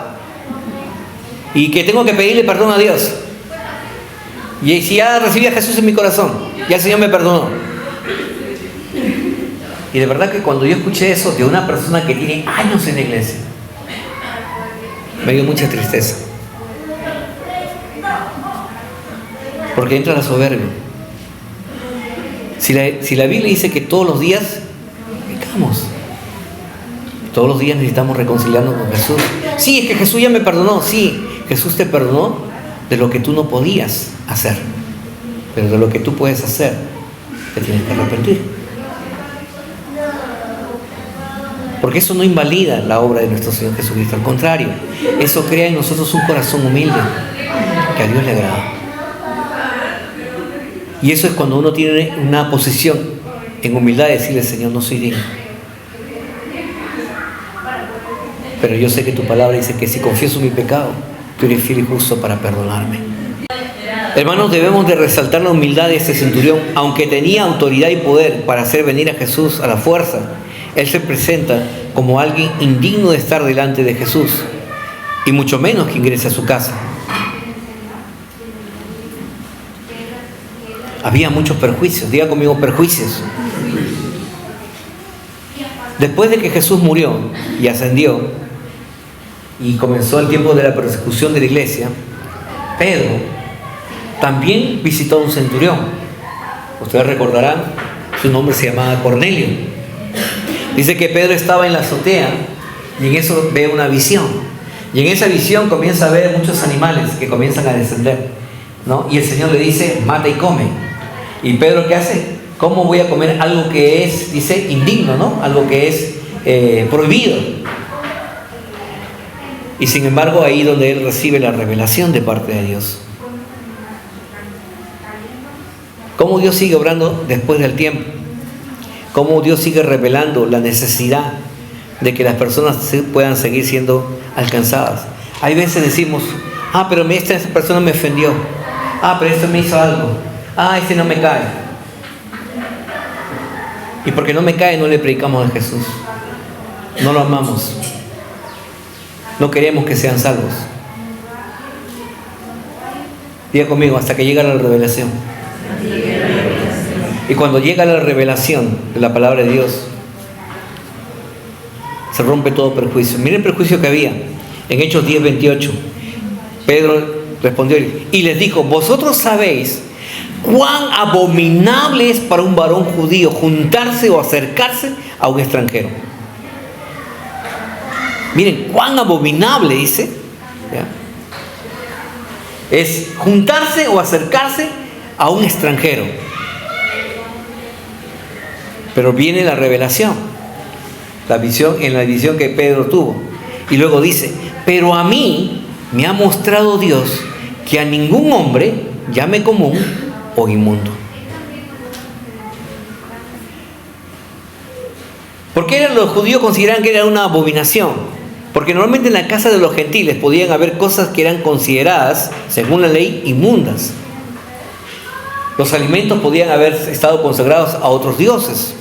y que tengo que pedirle perdón a Dios. Y si ya recibí a Jesús en mi corazón, ya el Señor me perdonó. Y de verdad que cuando yo escuché eso de una persona que tiene años en la iglesia, me dio mucha tristeza. Porque entra la soberbia. Si la Biblia dice que todos los días pecamos, todos los días necesitamos reconciliarnos con Jesús. Sí, es que Jesús ya me perdonó. Sí, Jesús te perdonó de lo que tú no podías hacer. Pero de lo que tú puedes hacer, te tienes que arrepentir. Porque eso no invalida la obra de nuestro Señor Jesucristo. Al contrario, eso crea en nosotros un corazón humilde que a Dios le agrada. Y eso es cuando uno tiene una posición en humildad de decirle: Señor, no soy digno, pero yo sé que tu palabra dice que si confieso mi pecado, tú eres fiel y justo para perdonarme. Hermanos, debemos de resaltar la humildad de este centurión. Aunque tenía autoridad y poder para hacer venir a Jesús a la fuerza, él se presenta como alguien indigno de estar delante de Jesús, y mucho menos que ingrese a su casa. Había muchos perjuicios. Diga conmigo: perjuicios. Después de que Jesús murió y ascendió y comenzó el tiempo de la persecución de la iglesia, Pedro también visitó a un centurión. Ustedes recordarán, su nombre se llamaba Cornelio. Dice que Pedro estaba en la azotea y en eso ve una visión. Y en esa visión comienza a ver muchos animales que comienzan a descender, ¿no? Y el Señor le dice: mata y come. Y Pedro, ¿qué hace? ¿Cómo voy a comer algo que es, dice, indigno, ¿no? Algo que es prohibido. Y sin embargo, ahí donde él recibe la revelación de parte de Dios. Cómo Dios sigue obrando después del tiempo. Cómo Dios sigue revelando la necesidad de que las personas puedan seguir siendo alcanzadas. Hay veces decimos: pero esta persona me ofendió. Pero esto me hizo algo. Este no me cae. Y porque no me cae, no le predicamos a Jesús. No lo amamos. No queremos que sean salvos. Diga conmigo: hasta que llega la revelación. Y cuando llega la revelación de la palabra de Dios, se rompe todo perjuicio. Miren el perjuicio que había en Hechos 10:28. Pedro respondió y les dijo: vosotros sabéis cuán abominable es para un varón judío juntarse o acercarse a un extranjero. Miren, cuán abominable, dice, ¿ya? Es juntarse o acercarse a un extranjero. Pero viene la revelación, en la visión que Pedro tuvo. Y luego dice: pero a mí me ha mostrado Dios que a ningún hombre llame común o inmundo. ¿Por qué los judíos consideraban que era una abominación? Porque normalmente en la casa de los gentiles podían haber cosas que eran consideradas, según la ley, inmundas. Los alimentos podían haber estado consagrados a otros dioses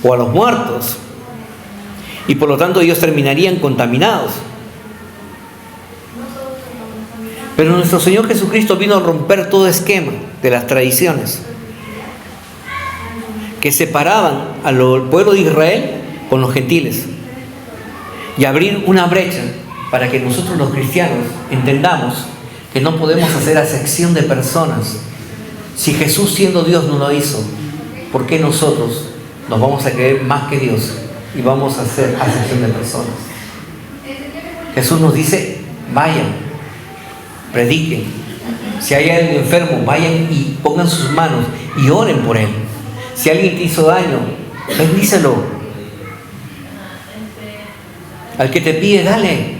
o a los muertos, y por lo tanto ellos terminarían contaminados. Pero nuestro Señor Jesucristo vino a romper todo esquema de las tradiciones que separaban al pueblo de Israel con los gentiles, y abrir una brecha para que nosotros los cristianos entendamos que no podemos hacer acepción de personas. Si Jesús, siendo Dios, no lo hizo, ¿por qué nosotros nos vamos a creer más que Dios y vamos a hacer acepción de personas? Jesús nos dice: vayan, prediquen. Si hay alguien enfermo, vayan y pongan sus manos y oren por él. Si alguien te hizo daño, bendícelo. Al que te pide, dale.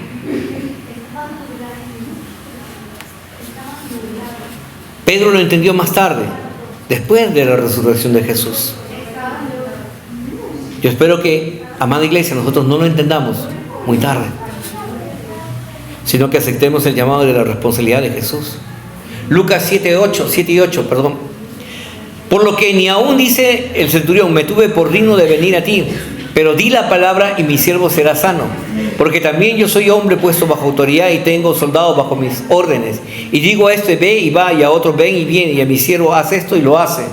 Pedro lo entendió más tarde, después de la resurrección de Jesús. Yo espero que, amada iglesia, nosotros no lo entendamos muy tarde, sino que aceptemos el llamado de la responsabilidad de Jesús. Lucas 7 y 8. Por lo que ni aún dice el centurión: me tuve por digno de venir a ti, pero di la palabra y mi siervo será sano. Porque también yo soy hombre puesto bajo autoridad y tengo soldados bajo mis órdenes. Y digo a este: ve y va, y a otro: ven y viene, y a mi siervo: haz esto y lo hace.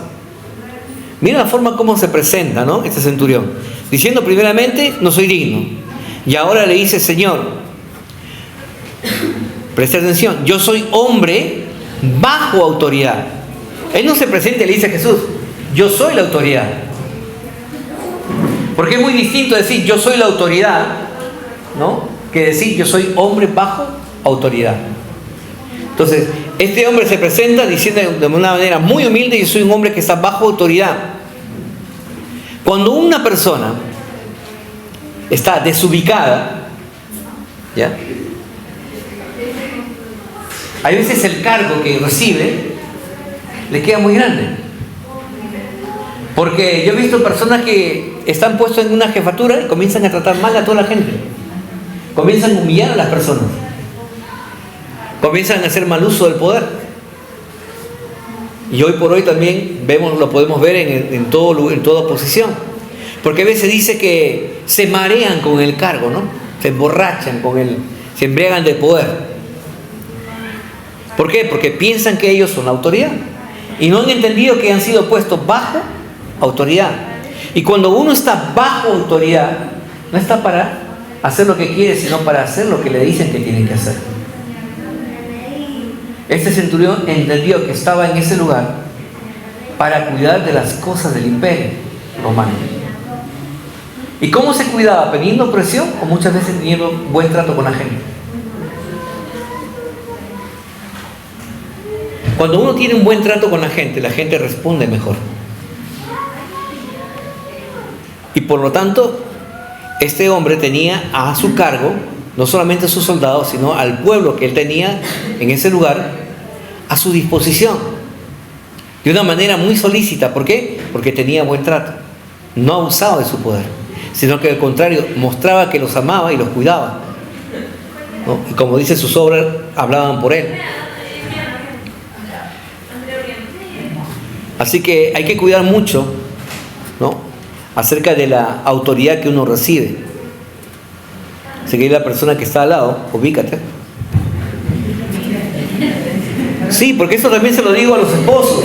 Mira la forma como se presenta, ¿no? Este centurión. Diciendo primeramente, no soy digno. Y ahora le dice, Señor, presta atención, yo soy hombre bajo autoridad. Él no se presenta y le dice a Jesús, yo soy la autoridad. Porque es muy distinto decir yo soy la autoridad, ¿no?, que decir yo soy hombre bajo autoridad. Entonces, este hombre se presenta diciendo de una manera muy humilde, yo soy un hombre que está bajo autoridad. Cuando una persona está desubicada, ¿ya?, hay veces el cargo que recibe le queda muy grande. Porque yo he visto personas que están puestos en una jefatura y comienzan a tratar mal a toda la gente. Comienzan a humillar a las personas. Comienzan a hacer mal uso del poder. Y hoy por hoy también lo podemos ver en toda posición. Porque a veces dice que se marean con el cargo, ¿no? Se emborrachan con él, se embriagan de poder. ¿Por qué? Porque piensan que ellos son la autoridad. Y no han entendido que han sido puestos bajo autoridad. Y cuando uno está bajo autoridad, no está para hacer lo que quiere, sino para hacer lo que le dicen que tienen que hacer. Este centurión entendió que estaba en ese lugar para cuidar de las cosas del imperio romano. ¿Y cómo se cuidaba? ¿Teniendo presión o muchas veces teniendo buen trato con la gente? Cuando uno tiene un buen trato con la gente responde mejor. Y por lo tanto, este hombre tenía a su cargo no solamente a sus soldados, sino al pueblo que él tenía en ese lugar a su disposición. De una manera muy solícita. ¿Por qué? Porque tenía buen trato. No abusaba de su poder, sino que al contrario, mostraba que los amaba y los cuidaba, ¿no? Y como dice, sus obras hablaban por él. Así que hay que cuidar mucho, ¿no?, acerca de la autoridad que uno recibe. Así que la persona que está al lado, ubícate. Sí, porque eso también se lo digo a los esposos.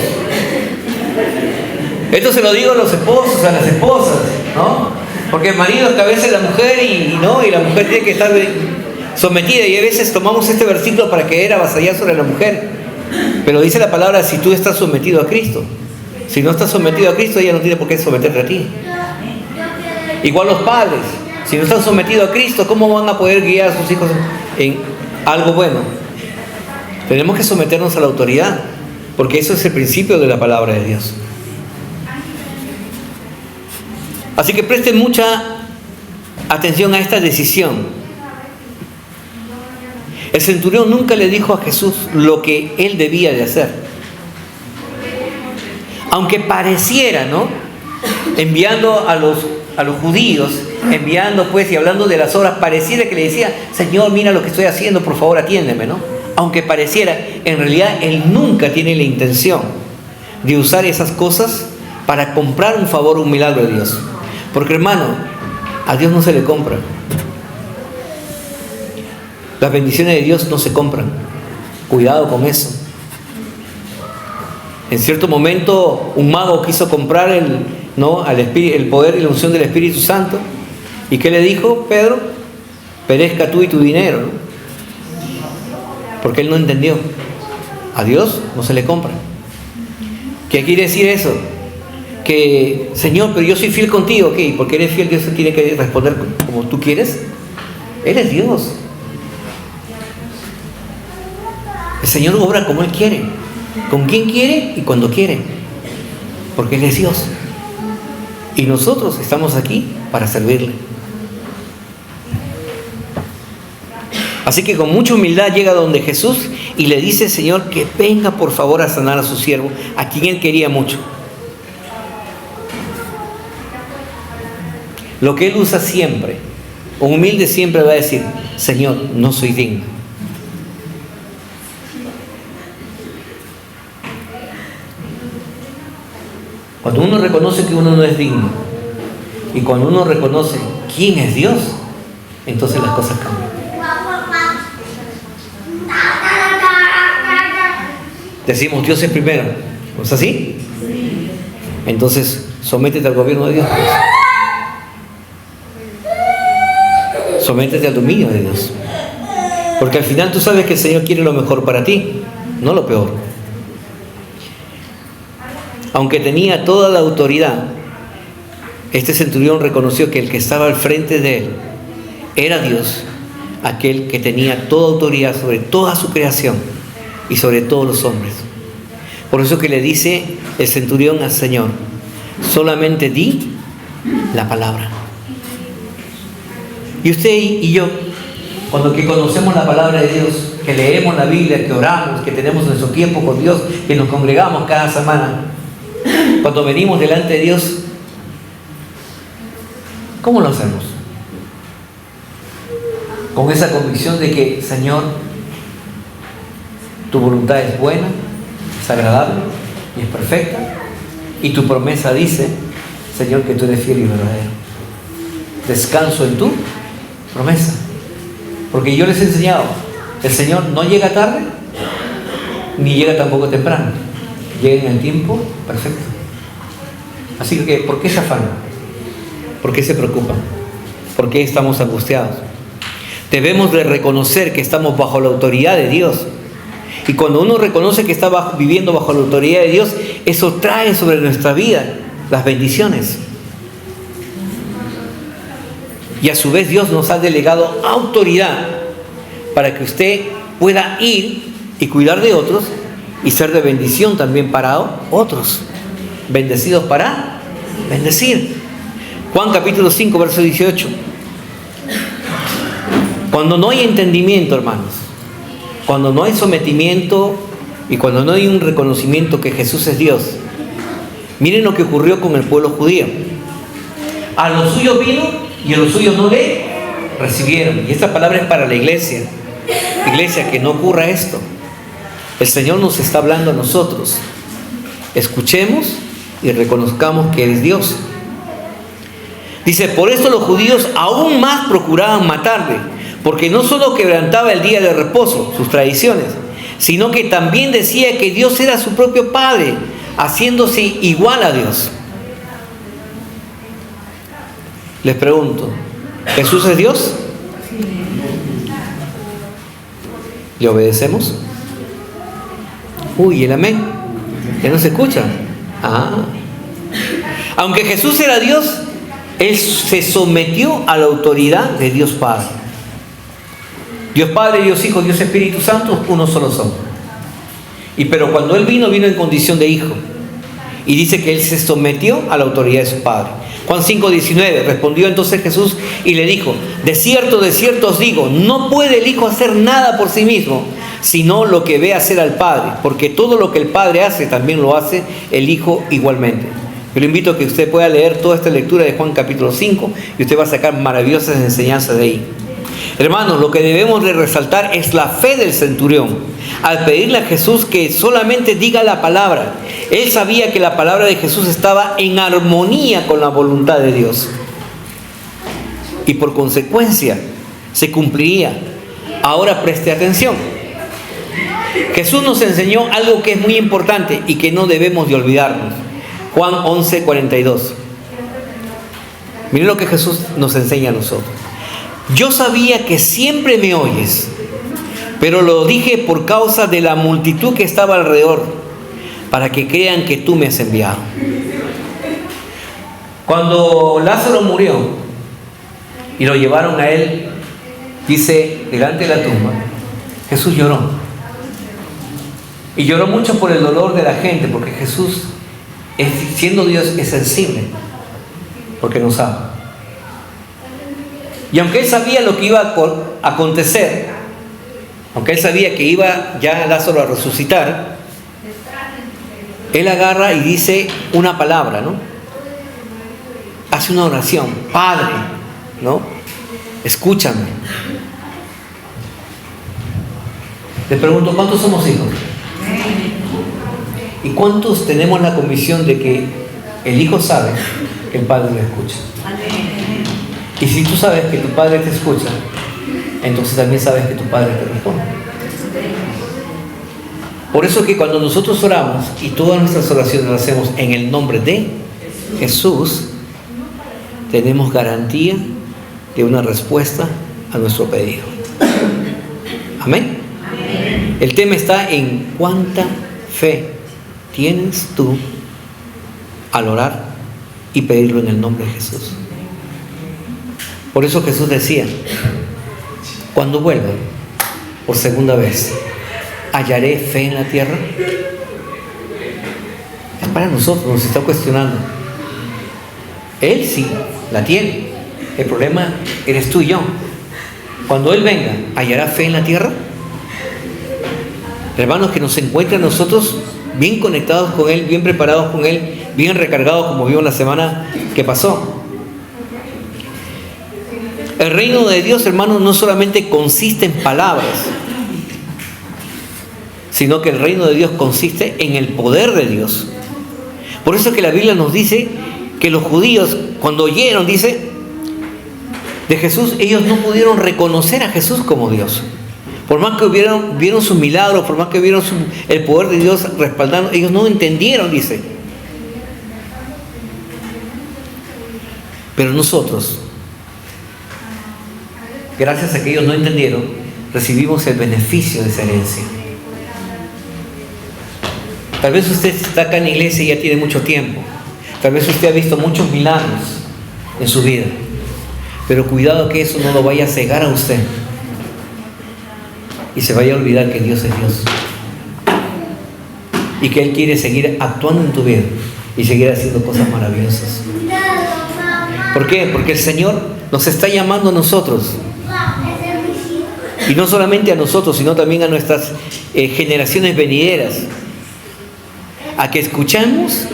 Esto se lo digo a los esposos, a las esposas, ¿no? Porque el marido es cabeza de la mujer y la mujer tiene que estar sometida. Y a veces tomamos este versículo para querer avasallar sobre la mujer. Pero dice la palabra, si tú estás sometido a Cristo. Si no estás sometido a Cristo, ella no tiene por qué someterte a ti. Igual los padres, si no están sometidos a Cristo, ¿cómo van a poder guiar a sus hijos en algo bueno? Tenemos que someternos a la autoridad, porque eso es el principio de la palabra de Dios. Así que presten mucha atención a esta decisión. El centurión nunca le dijo a Jesús lo que él debía de hacer. Aunque pareciera, ¿no?, enviando a los judíos, enviando pues y hablando de las obras, pareciera que le decía, Señor, mira lo que estoy haciendo, por favor atiéndeme, ¿no? Aunque pareciera, en realidad él nunca tiene la intención de usar esas cosas para comprar un favor, un milagro de Dios. Porque, hermano, a Dios no se le compra. Las bendiciones de Dios no se compran. Cuidado con eso. En cierto momento un mago quiso comprar el poder y la unción del Espíritu Santo. ¿Y qué le dijo Pedro? Perezca tú y tu dinero, ¿no? Porque él no entendió. A Dios no se le compra. ¿Qué quiere decir eso? Que, Señor, pero yo soy fiel contigo. ¿Qué? Porque eres fiel, Dios tiene que responder como tú quieres. Él es Dios. El Señor obra como Él quiere, con quien quiere y cuando quiere, porque Él es Dios. Y nosotros estamos aquí para servirle. Así que con mucha humildad llega donde Jesús y le dice, Señor, que venga por favor a sanar a su siervo, a quien Él quería mucho. Lo que Él usa siempre, humilde siempre va a decir, Señor, no soy digno. Cuando uno reconoce que uno no es digno y cuando uno reconoce quién es Dios, entonces las cosas cambian. Decimos, Dios es primero. ¿No es así? Entonces, sométete al gobierno de Dios. Sométete al dominio de Dios. Porque al final tú sabes que el Señor quiere lo mejor para ti, no lo peor. Aunque tenía toda la autoridad, este centurión reconoció que el que estaba al frente de él era Dios, aquel que tenía toda autoridad sobre toda su creación y sobre todos los hombres. Por eso que le dice el centurión al Señor: solamente di la palabra. Y usted y yo, cuando que conocemos la palabra de Dios, que leemos la Biblia, que oramos, que tenemos nuestro tiempo con Dios, que nos congregamos cada semana, cuando venimos delante de Dios, ¿cómo lo hacemos? Con esa convicción de que, Señor, tu voluntad es buena, es agradable y es perfecta, y tu promesa dice, Señor, que tú eres fiel y verdadero. Descanso en tu promesa. Porque yo les he enseñado, el Señor no llega tarde, ni llega tampoco temprano. Llega en el tiempo perfecto. Así que, ¿por qué se afanan? ¿Por qué se preocupan? ¿Por qué estamos angustiados? Debemos de reconocer que estamos bajo la autoridad de Dios. Y cuando uno reconoce que está viviendo bajo la autoridad de Dios, eso trae sobre nuestra vida las bendiciones. Y a su vez Dios nos ha delegado autoridad para que usted pueda ir y cuidar de otros y ser de bendición también para otros. Bendecidos para bendecir. Juan capítulo 5, verso 18. Cuando no hay entendimiento, hermanos, cuando no hay sometimiento y cuando no hay un reconocimiento que Jesús es Dios, miren lo que ocurrió con el pueblo judío. A los suyos vino y a los suyos no le recibieron. Y esta palabra es para la iglesia. Iglesia, que no ocurra esto. El Señor nos está hablando a nosotros. Escuchemos y reconozcamos que es Dios. Dice: por esto los judíos aún más procuraban matarle, porque no solo quebrantaba el día de reposo, sus tradiciones, sino que también decía que Dios era su propio Padre, haciéndose igual a Dios. Les pregunto, ¿Jesús es Dios? ¿Le obedecemos? Uy, el amén. Ya no se escucha. Aunque Jesús era Dios, Él se sometió a la autoridad de Dios Padre. Dios Padre, Dios Hijo, Dios Espíritu Santo, uno solo son. Pero cuando Él vino en condición de Hijo. Y dice que Él se sometió a la autoridad de su Padre. Juan 5:19, respondió entonces Jesús y le dijo: de cierto os digo, no puede el Hijo hacer nada por sí mismo, sino lo que ve hacer al Padre, porque todo lo que el Padre hace, también lo hace el Hijo igualmente. Yo le invito a que usted pueda leer toda esta lectura de Juan capítulo 5 y usted va a sacar maravillosas enseñanzas de ahí. Hermanos, lo que debemos de resaltar es la fe del centurión al pedirle a Jesús que solamente diga la palabra. Él sabía que la palabra de Jesús estaba en armonía con la voluntad de Dios y por consecuencia se cumpliría. Ahora preste atención. Jesús nos enseñó algo que es muy importante y que no debemos de olvidarnos. Juan 11:42. Miren lo que Jesús nos enseña a nosotros. Yo sabía que siempre me oyes, pero lo dije por causa de la multitud que estaba alrededor, para que crean que tú me has enviado. Cuando Lázaro murió y lo llevaron a él, dice, delante de la tumba, Jesús lloró. Y lloró mucho por el dolor de la gente, porque Jesús, siendo Dios, es sensible, porque nos ama. Y aunque él sabía lo que iba a acontecer, aunque él sabía que iba ya Lázaro a resucitar, él agarra y dice una palabra, ¿no? Hace una oración: Padre, ¿no? Escúchame. Le pregunto, ¿cuántos somos hijos? ¿Y cuántos tenemos la convicción de que el hijo sabe que el padre lo escucha? Y si tú sabes que tu padre te escucha, entonces también sabes que tu padre te responde. Por eso que cuando nosotros oramos y todas nuestras oraciones las hacemos en el nombre de Jesús, tenemos garantía de una respuesta a nuestro pedido. Amén. El tema está en cuánta fe tienes tú al orar y pedirlo en el nombre de Jesús. Por eso Jesús decía, cuando vuelva por segunda vez, ¿hallaré fe en la tierra? Es para nosotros, nos está cuestionando. Él sí la tiene. El problema eres tú y yo. Cuando Él venga, ¿hallará fe en la tierra? Hermanos, que nos encuentren nosotros bien conectados con Él, bien preparados con Él, bien recargados como vimos la semana que pasó. El reino de Dios, hermanos, no solamente consiste en palabras, sino que el reino de Dios consiste en el poder de Dios. Por eso es que la Biblia nos dice que los judíos, cuando oyeron, dice, de Jesús, ellos no pudieron reconocer a Jesús como Dios. Por más que vieron sus milagros, por más que vieron el poder de Dios respaldando, ellos no entendieron, dice. Pero nosotros, gracias a que ellos no entendieron, recibimos el beneficio de esa herencia. Tal vez usted está acá en la iglesia y ya tiene mucho tiempo. Tal vez usted ha visto muchos milagros en su vida. Pero cuidado que eso no lo vaya a cegar a usted. Y se vaya a olvidar que Dios es Dios. Y que Él quiere seguir actuando en tu vida y seguir haciendo cosas maravillosas. ¿Por qué? Porque el Señor nos está llamando a nosotros. Y no solamente a nosotros, sino también a nuestras generaciones venideras. A que escuchemos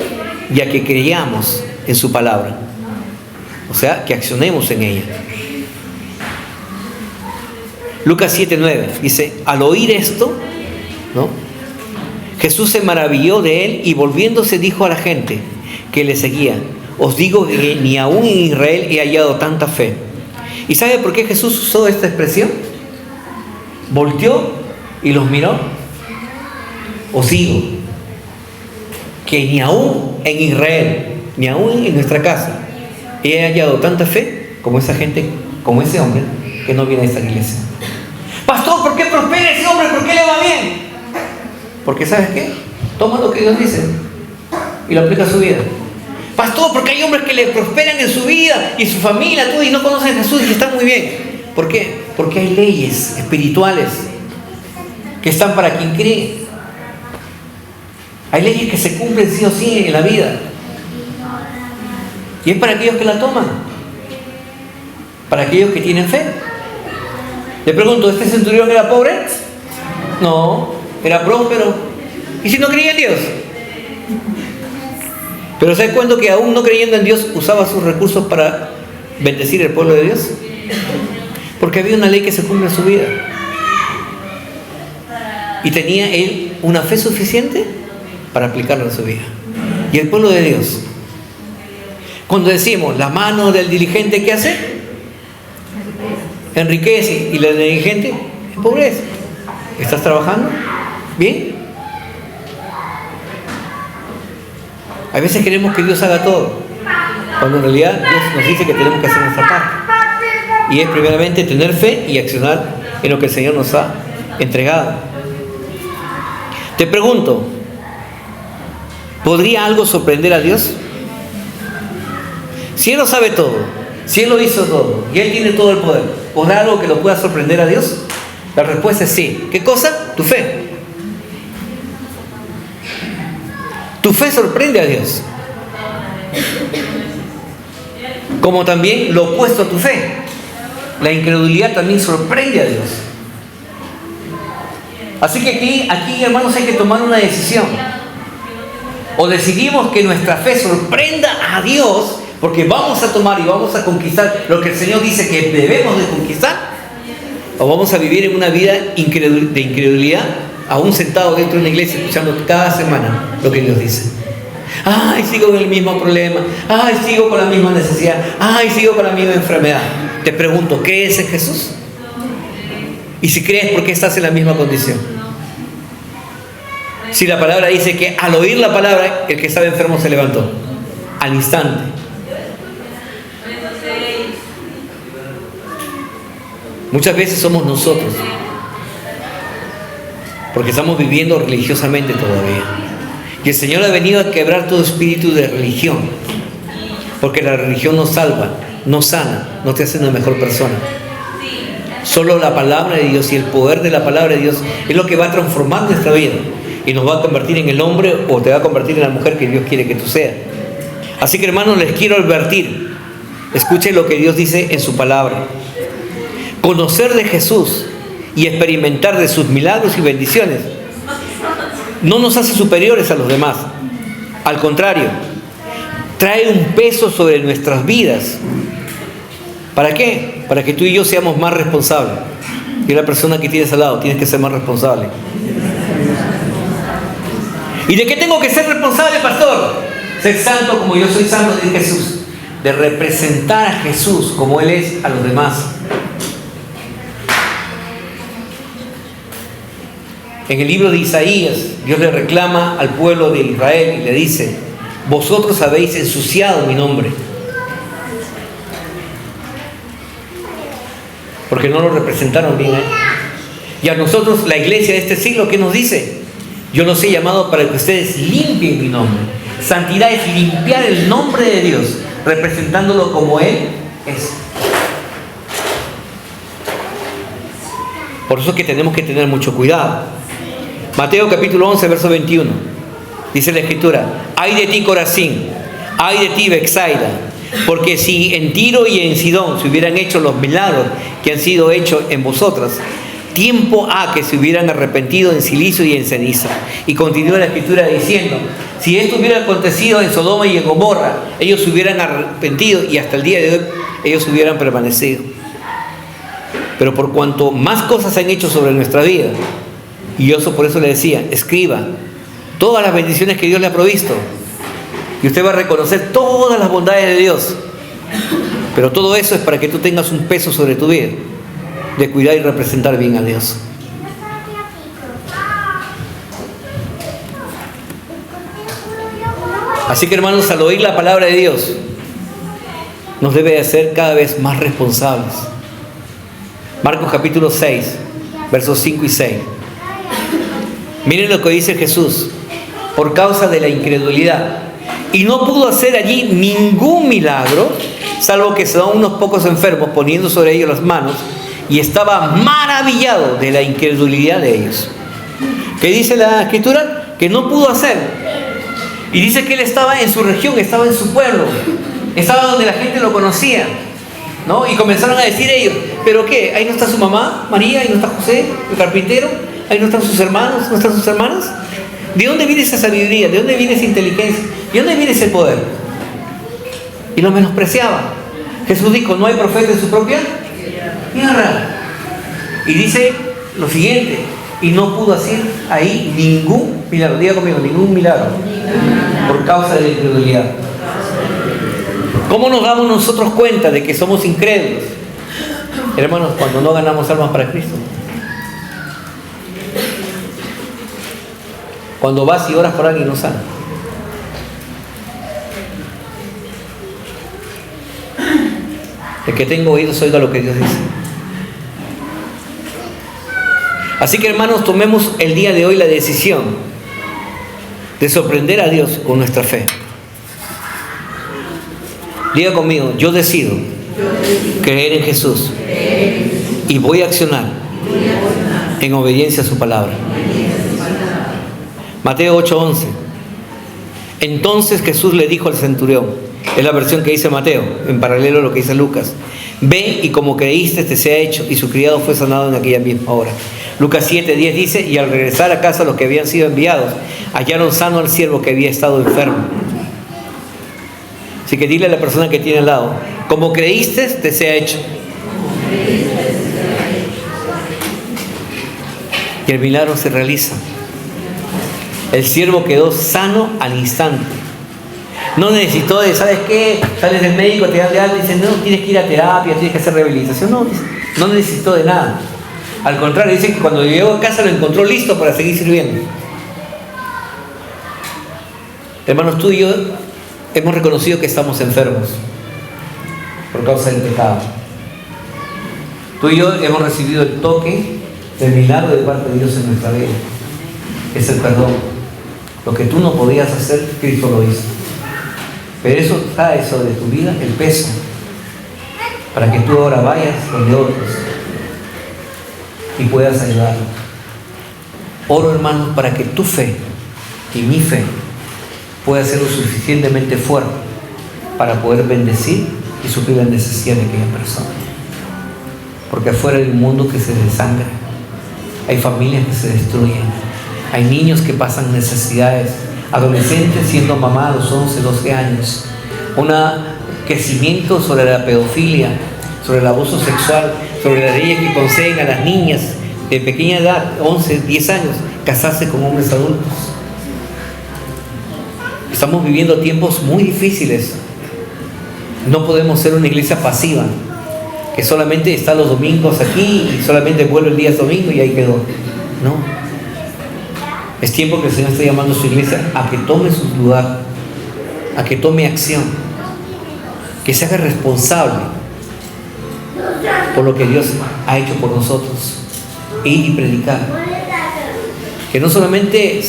y a que creamos en su palabra. O sea, que accionemos en ella. Lucas 7:9 dice, al oír esto, ¿no?, Jesús se maravilló de él y volviéndose dijo a la gente que le seguía, os digo que ni aún en Israel he hallado tanta fe. ¿Y sabe por qué Jesús usó esta expresión? Volteó y los miró. Os digo que ni aún en Israel, ni aún en nuestra casa, he hallado tanta fe como esa gente, como ese hombre que no viene a esta iglesia. Pastor, ¿por qué prospera ese hombre? ¿Por qué le va bien? Porque ¿sabes qué? Toma lo que Dios dice y lo aplica a su vida. Pastor, porque hay hombres que le prosperan en su vida y su familia, todo, y no conocen a Jesús y están muy bien. ¿Por qué? Porque hay leyes espirituales que están para quien cree. Hay leyes que se cumplen sí o sí en la vida. Y es para aquellos que la toman. Para aquellos que tienen fe. Le pregunto, ¿este centurión era pobre? No, era próspero. ¿Y si no creía en Dios? Pero ¿se da cuenta que aún no creyendo en Dios usaba sus recursos para bendecir el pueblo de Dios? Porque había una ley que se cumple en su vida. Y tenía él una fe suficiente para aplicarla en su vida. Y el pueblo de Dios, cuando decimos la mano del diligente, ¿qué hace? Enriquece, y la del diligente empobrece. ¿Estás trabajando? ¿Bien? A veces queremos que Dios haga todo, cuando en realidad Dios nos dice que tenemos que hacer nuestra parte. Y es primeramente tener fe y accionar en lo que el Señor nos ha entregado. Te pregunto, ¿podría algo sorprender a Dios? Si Él lo sabe todo, si Él lo hizo todo y Él tiene todo el poder, ¿podrá algo que lo pueda sorprender a Dios? La respuesta es sí. ¿Qué cosa? Tu fe. Tu fe sorprende a Dios. Como también lo opuesto a tu fe. La incredulidad también sorprende a Dios. Así que aquí, hermanos, hay que tomar una decisión. O decidimos que nuestra fe sorprenda a Dios, porque vamos a tomar y vamos a conquistar lo que el Señor dice que debemos de conquistar, o vamos a vivir en una vida de incredulidad, aún sentado dentro de una iglesia escuchando cada semana lo que Dios dice. Ay, sigo con el mismo problema. Ay, sigo con la misma necesidad. Ay, sigo con la misma enfermedad. Te pregunto, ¿crees en Jesús? Y si crees, ¿por qué estás en la misma condición? Si la palabra dice que al oír la palabra, el que estaba enfermo se levantó al instante. Muchas veces somos nosotros, porque estamos viviendo religiosamente todavía. Y el Señor ha venido a quebrar todo espíritu de religión, porque la religión no salva, no sana, no te hace una mejor persona. Solo la palabra de Dios y el poder de la palabra de Dios es lo que va a transformar nuestra vida y nos va a convertir en el hombre o te va a convertir en la mujer que Dios quiere que tú seas. Así que, hermanos, les quiero advertir, escuchen lo que Dios dice en su palabra. Conocer de Jesús y experimentar de sus milagros y bendiciones no nos hace superiores a los demás. Al contrario, trae un peso sobre nuestras vidas. ¿Para qué? Para que tú y yo seamos más responsables. Y la persona que tienes al lado, tienes que ser más responsable. ¿Y de qué tengo que ser responsable, pastor? Ser santo como yo soy santo, dice Jesús. De representar a Jesús como Él es a los demás. En el libro de Isaías, Dios le reclama al pueblo de Israel y le dice: vosotros habéis ensuciado mi nombre, porque no lo representaron bien. Y a nosotros, la iglesia de este siglo, ¿qué nos dice? Yo los he llamado para que ustedes limpien mi nombre. Santidad es limpiar el nombre de Dios, representándolo como Él es. Por eso es que tenemos que tener mucho cuidado. Mateo capítulo 11, verso 21. Dice la Escritura: ay de ti, Corazín, ay de ti, Betsaida, porque si en Tiro y en Sidón se hubieran hecho los milagros que han sido hechos en vosotras, tiempo ha que se hubieran arrepentido en silicio y en ceniza. Y continúa la Escritura diciendo: si esto hubiera acontecido en Sodoma y en Gomorra, ellos se hubieran arrepentido y hasta el día de hoy ellos hubieran permanecido. Pero por cuanto más cosas se han hecho sobre nuestra vida, y yo por eso le decía, escriba todas las bendiciones que Dios le ha provisto, y usted va a reconocer todas las bondades de Dios. Pero todo eso es para que tú tengas un peso sobre tu vida, de cuidar y representar bien a Dios. Así que, hermanos, al oír la palabra de Dios, nos debe de hacer cada vez más responsables. Marcos capítulo 6, versos 5 y 6. Miren lo que dice Jesús: por causa de la incredulidad. Y no pudo hacer allí ningún milagro, salvo que se daban unos pocos enfermos, poniendo sobre ellos las manos, y estaba maravillado de la incredulidad de ellos. ¿Qué dice la Escritura? Que no pudo hacer. Y dice que él estaba en su región, estaba en su pueblo, estaba donde la gente lo conocía, ¿no? Y comenzaron a decir ellos: ¿pero qué? ¿Ahí no está su mamá, María? ¿Ahí no está José, el carpintero? ¿Ahí no están sus hermanos? ¿No están sus hermanas? ¿De dónde viene esa sabiduría? ¿De dónde viene esa inteligencia? ¿De dónde viene ese poder? Y lo menospreciaba. Jesús dijo: ¿no hay profeta en su propia tierra? Y dice lo siguiente: y no pudo hacer ahí ningún milagro. Diga conmigo: ningún milagro, por causa de la incredulidad. ¿Cómo nos damos nosotros cuenta de que somos incrédulos? Hermanos, cuando no ganamos almas para Cristo. Cuando vas y oras por alguien y no sana. El que tenga oídos oiga lo que Dios dice. Así que, hermanos, tomemos el día de hoy la decisión de sorprender a Dios con nuestra fe. Diga conmigo: yo decido creer en Jesús y voy a accionar en obediencia a su palabra. Mateo 8:11. Entonces Jesús le dijo al centurión, es la versión que dice Mateo, en paralelo a lo que dice Lucas: ve y como creíste te sea hecho. Y su criado fue sanado en aquella misma hora. Lucas 7:10 dice: y al regresar a casa los que habían sido enviados hallaron sano al siervo que había estado enfermo. Así que dile a la persona que tiene al lado: como creíste te sea hecho. Y el milagro se realiza. El siervo quedó sano al instante. No necesitó de, ¿sabes qué? Sales del médico, te dan de alta y dicen: no, tienes que ir a terapia, tienes que hacer rehabilitación. No necesitó de nada. Al contrario, dice que cuando llegó a casa lo encontró listo para seguir sirviendo. Hermanos, tú y yo hemos reconocido que estamos enfermos por causa del pecado. Tú y yo hemos recibido el toque del milagro de parte de Dios en nuestra vida. Es el perdón. Lo que tú no podías hacer, Cristo lo hizo. Pero eso trae sobre tu vida el peso para que tú ahora vayas donde otros y puedas ayudarlos. Oro, hermanos, para que tu fe y mi fe pueda ser lo suficientemente fuerte para poder bendecir y suplir la necesidad de aquella persona. Porque afuera hay un mundo que se desangra, hay familias que se destruyen, hay niños que pasan necesidades, adolescentes siendo mamá a los 11, 12 años, un crecimiento sobre la pedofilia, sobre el abuso sexual, sobre las leyes que conceden a las niñas de pequeña edad, 11, 10 años, casarse con hombres adultos. Estamos viviendo tiempos muy difíciles. No podemos ser una iglesia pasiva, que solamente está los domingos aquí y solamente vuelve el día domingo y ahí quedó. No. Es tiempo que el Señor está llamando a su iglesia a que tome su lugar, a que tome acción, que se haga responsable por lo que Dios ha hecho por nosotros. Ir y predicar. Que no solamente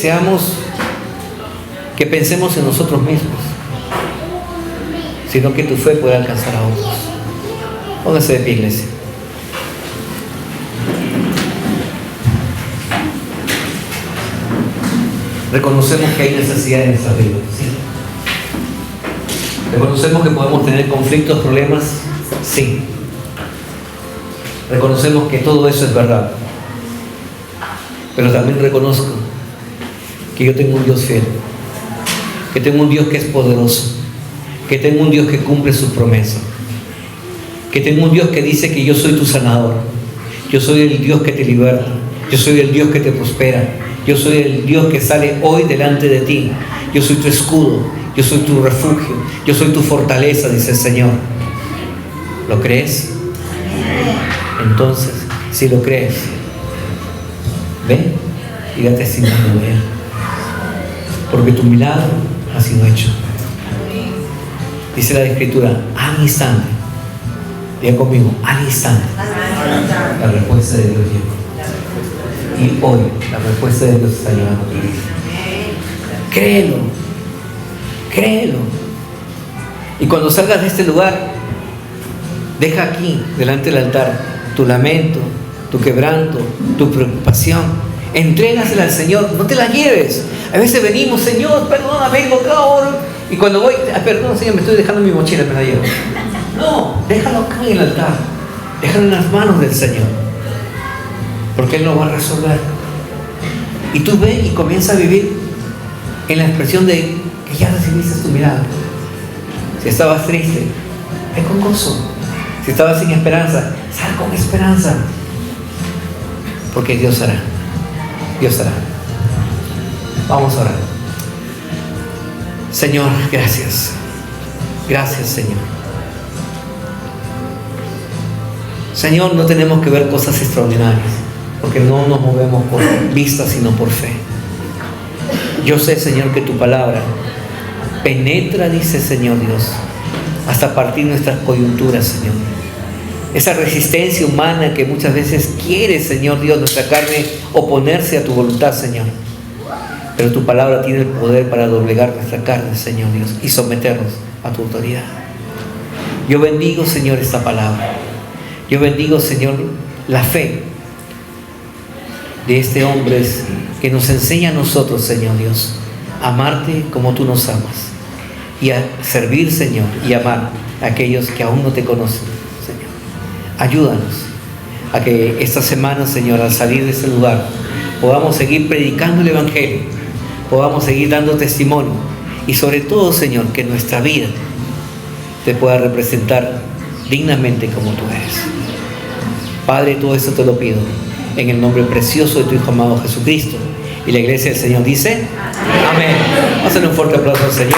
que pensemos en nosotros mismos, sino que tu fe pueda alcanzar a otros. Póngase de pie, iglesia. Reconocemos que hay necesidad en nuestras vidas, ¿sí? Reconocemos que podemos tener conflictos, problemas, sí. Reconocemos que todo eso es verdad. Pero también reconozco que yo tengo un Dios fiel, que tengo un Dios que es poderoso, que tengo un Dios que cumple sus promesas, que tengo un Dios que dice que yo soy tu sanador, yo soy el Dios que te liberta, yo soy el Dios que te prospera, yo soy el Dios que sale hoy delante de ti, yo soy tu escudo, yo soy tu refugio, yo soy tu fortaleza, dice el Señor. ¿Lo crees? Entonces, si lo crees, ven y da testimonio de Él, porque tu milagro ha sido hecho. Dice la Escritura, al instante, diga conmigo, al instante, la respuesta de Dios llegó. Y hoy la respuesta de Dios está llegando a tu vida. Créelo, créelo. Y cuando salgas de este lugar, deja aquí, delante del altar, tu lamento, tu quebranto, tu preocupación. Entrégasela al Señor, no te la lleves. A veces venimos, Señor, perdona, vengo acá ahora. Y cuando voy, perdón, Señor, me estoy dejando mi mochila, me la llevo. No, déjalo acá en el altar. Déjalo en las manos del Señor. Porque Él lo va a resolver. Y tú ven y comienza a vivir en la expresión de que ya recibiste tu milagro. Si estabas triste, ven con gozo. Si estabas sin esperanza, sal con esperanza. Porque Dios hará. Dios hará. Vamos a orar. Señor, gracias. Gracias, Señor. Señor, no tenemos que ver cosas extraordinarias, porque no nos movemos por vista, sino por fe. Yo sé, Señor, que tu palabra penetra, dice Señor Dios, hasta partir nuestras coyunturas, Señor. Esa resistencia humana que muchas veces quiere, Señor Dios, nuestra carne oponerse a tu voluntad, Señor. Pero tu palabra tiene el poder para doblegar nuestra carne, Señor Dios, y someternos a tu autoridad. Yo bendigo, Señor, esta palabra. Yo bendigo, Señor, la fe de este hombre que nos enseña a nosotros, Señor Dios, a amarte como tú nos amas y a servir, Señor, y amar a aquellos que aún no te conocen, Señor. Ayúdanos a que esta semana, Señor, al salir de este lugar, podamos seguir predicando el Evangelio, podamos seguir dando testimonio y sobre todo, Señor, que nuestra vida te pueda representar dignamente como tú eres. Padre, todo esto te lo pido en el nombre precioso de tu Hijo amado Jesucristo. Y la iglesia del Señor dice amén. Hazle un fuerte aplauso al Señor.